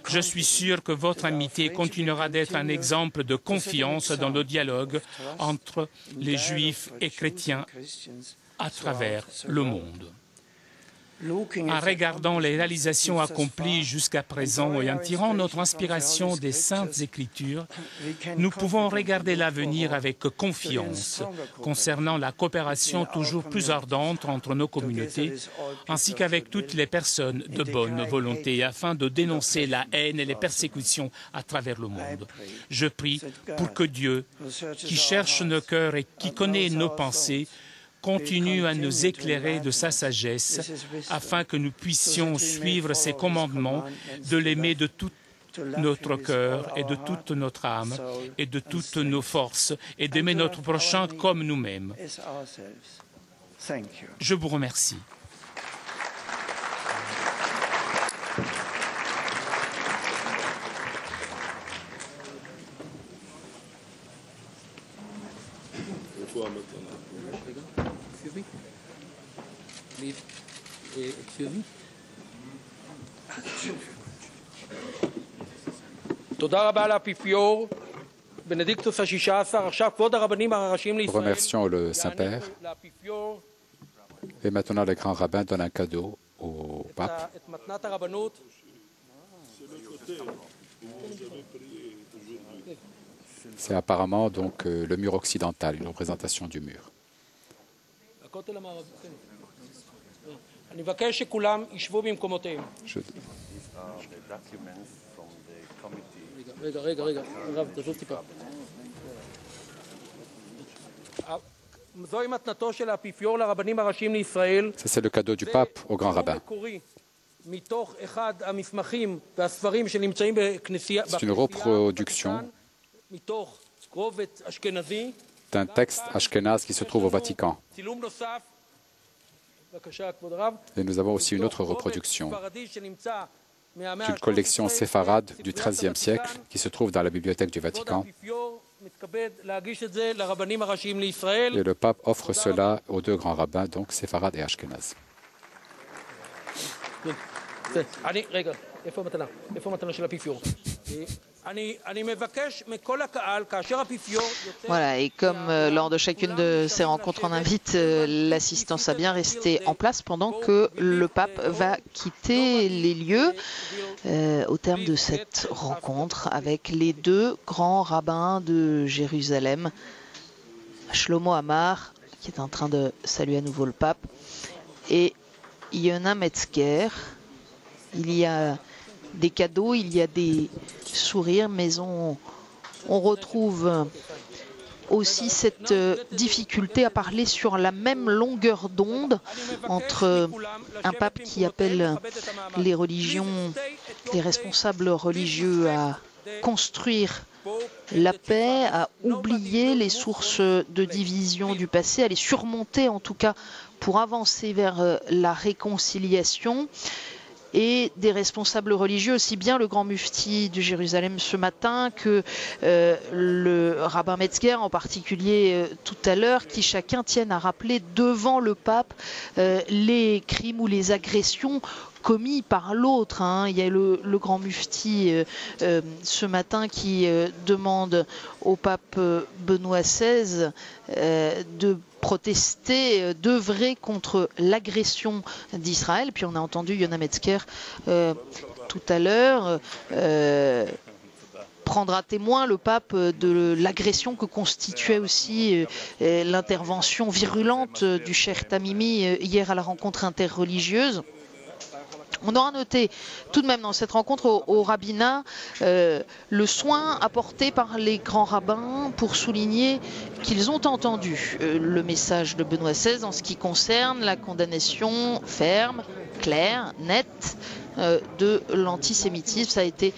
Speaker 11: Je suis sûr que votre amitié continuera d'être un exemple de confiance dans le dialogue entre les Juifs et chrétiens à travers le monde. En regardant les réalisations accomplies jusqu'à présent et en tirant notre inspiration des Saintes Écritures, nous pouvons regarder l'avenir avec confiance concernant la coopération toujours plus ardente entre nos communautés, ainsi qu'avec toutes les personnes de bonne volonté, afin de dénoncer la haine et les persécutions à travers le monde. Je prie pour que Dieu, qui cherche nos cœurs et qui connaît nos pensées, continue à nous éclairer de sa sagesse afin que nous puissions suivre ses commandements, de l'aimer de tout notre cœur et de toute notre âme et de toutes nos forces et d'aimer notre prochain comme nous-mêmes. Je vous remercie.
Speaker 4: Remercions le Saint-Père. Et maintenant, le grand rabbin donne un cadeau au pape. C'est apparemment donc le mur occidental, une représentation du mur. Ça, c'est le cadeau du pape au grand rabbin. C'est une reproduction d'un texte ashkénaze qui se trouve au Vatican. Et nous avons aussi une autre reproduction d'une collection séfarade du XIIIe siècle qui se trouve dans la bibliothèque du Vatican. Et le pape offre cela aux 2 grands rabbins, donc séfarade et ashkénaze.
Speaker 2: Voilà, et comme lors de chacune de ces rencontres, on invite l'assistance à bien rester en place pendant que le pape va quitter les lieux au terme de cette rencontre avec les deux grands rabbins de Jérusalem, Shlomo Amar, qui est en train de saluer à nouveau le pape, et Yona Metzger. Il y a des cadeaux, il y a des sourires, mais on retrouve aussi cette difficulté à parler sur la même longueur d'onde entre un pape qui appelle les religions, les responsables religieux à construire la paix, à oublier les sources de division du passé, à les surmonter en tout cas pour avancer vers la réconciliation, et des responsables religieux, aussi bien le grand mufti de Jérusalem ce matin que le rabbin Metzger en particulier tout à l'heure, qui chacun tiennent à rappeler devant le pape les crimes ou les agressions commis par l'autre. Il y a le grand mufti ce matin qui demande au pape Benoît XVI de protester, d'œuvrer contre l'agression d'Israël. Puis on a entendu Yona Metzger tout à l'heure prendre à témoin le pape de l'agression que constituait aussi l'intervention virulente du Cheikh Tamimi hier à la rencontre interreligieuse. On aura noté tout de même dans cette rencontre au rabbinat le soin apporté par les grands rabbins pour souligner qu'ils ont entendu le message de Benoît XVI en ce qui concerne la condamnation ferme, claire, nette de l'antisémitisme. Ça a été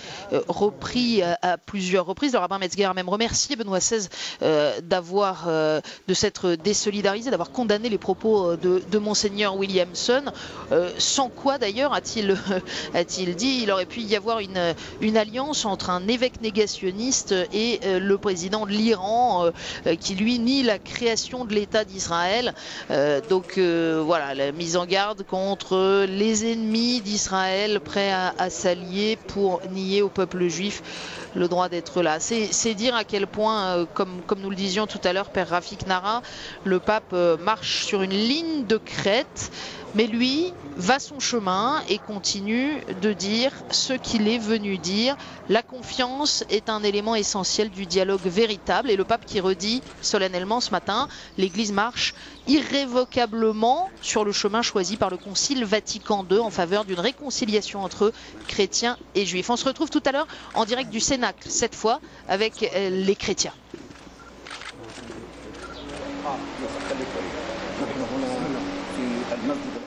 Speaker 2: repris à plusieurs reprises. Le rabbin Metzger a même remercié Benoît XVI de s'être désolidarisé, d'avoir condamné les propos de Monseigneur Williamson, sans quoi d'ailleurs, a-t-il dit, il aurait pu y avoir une alliance entre un évêque négationniste et le président de l'Iran qui lui nie la création de l'État d'Israël. Donc voilà, la mise en garde contre les ennemis d'Israël prêts à s'allier pour nier au peuple juif le droit d'être là. C'est dire à quel point, comme nous le disions tout à l'heure, Père Rafik Nara, le pape marche sur une ligne de crête, mais lui va son chemin et continue de dire ce qu'il est venu dire. La confiance est un élément essentiel du dialogue véritable, et le pape qui redit solennellement ce matin, l'Église marche irrévocablement sur le chemin choisi par le Concile Vatican II en faveur d'une réconciliation entre chrétiens et juifs. On se retrouve tout à l'heure en direct du Cénacle, cette fois avec les chrétiens.
Speaker 12: في المسجد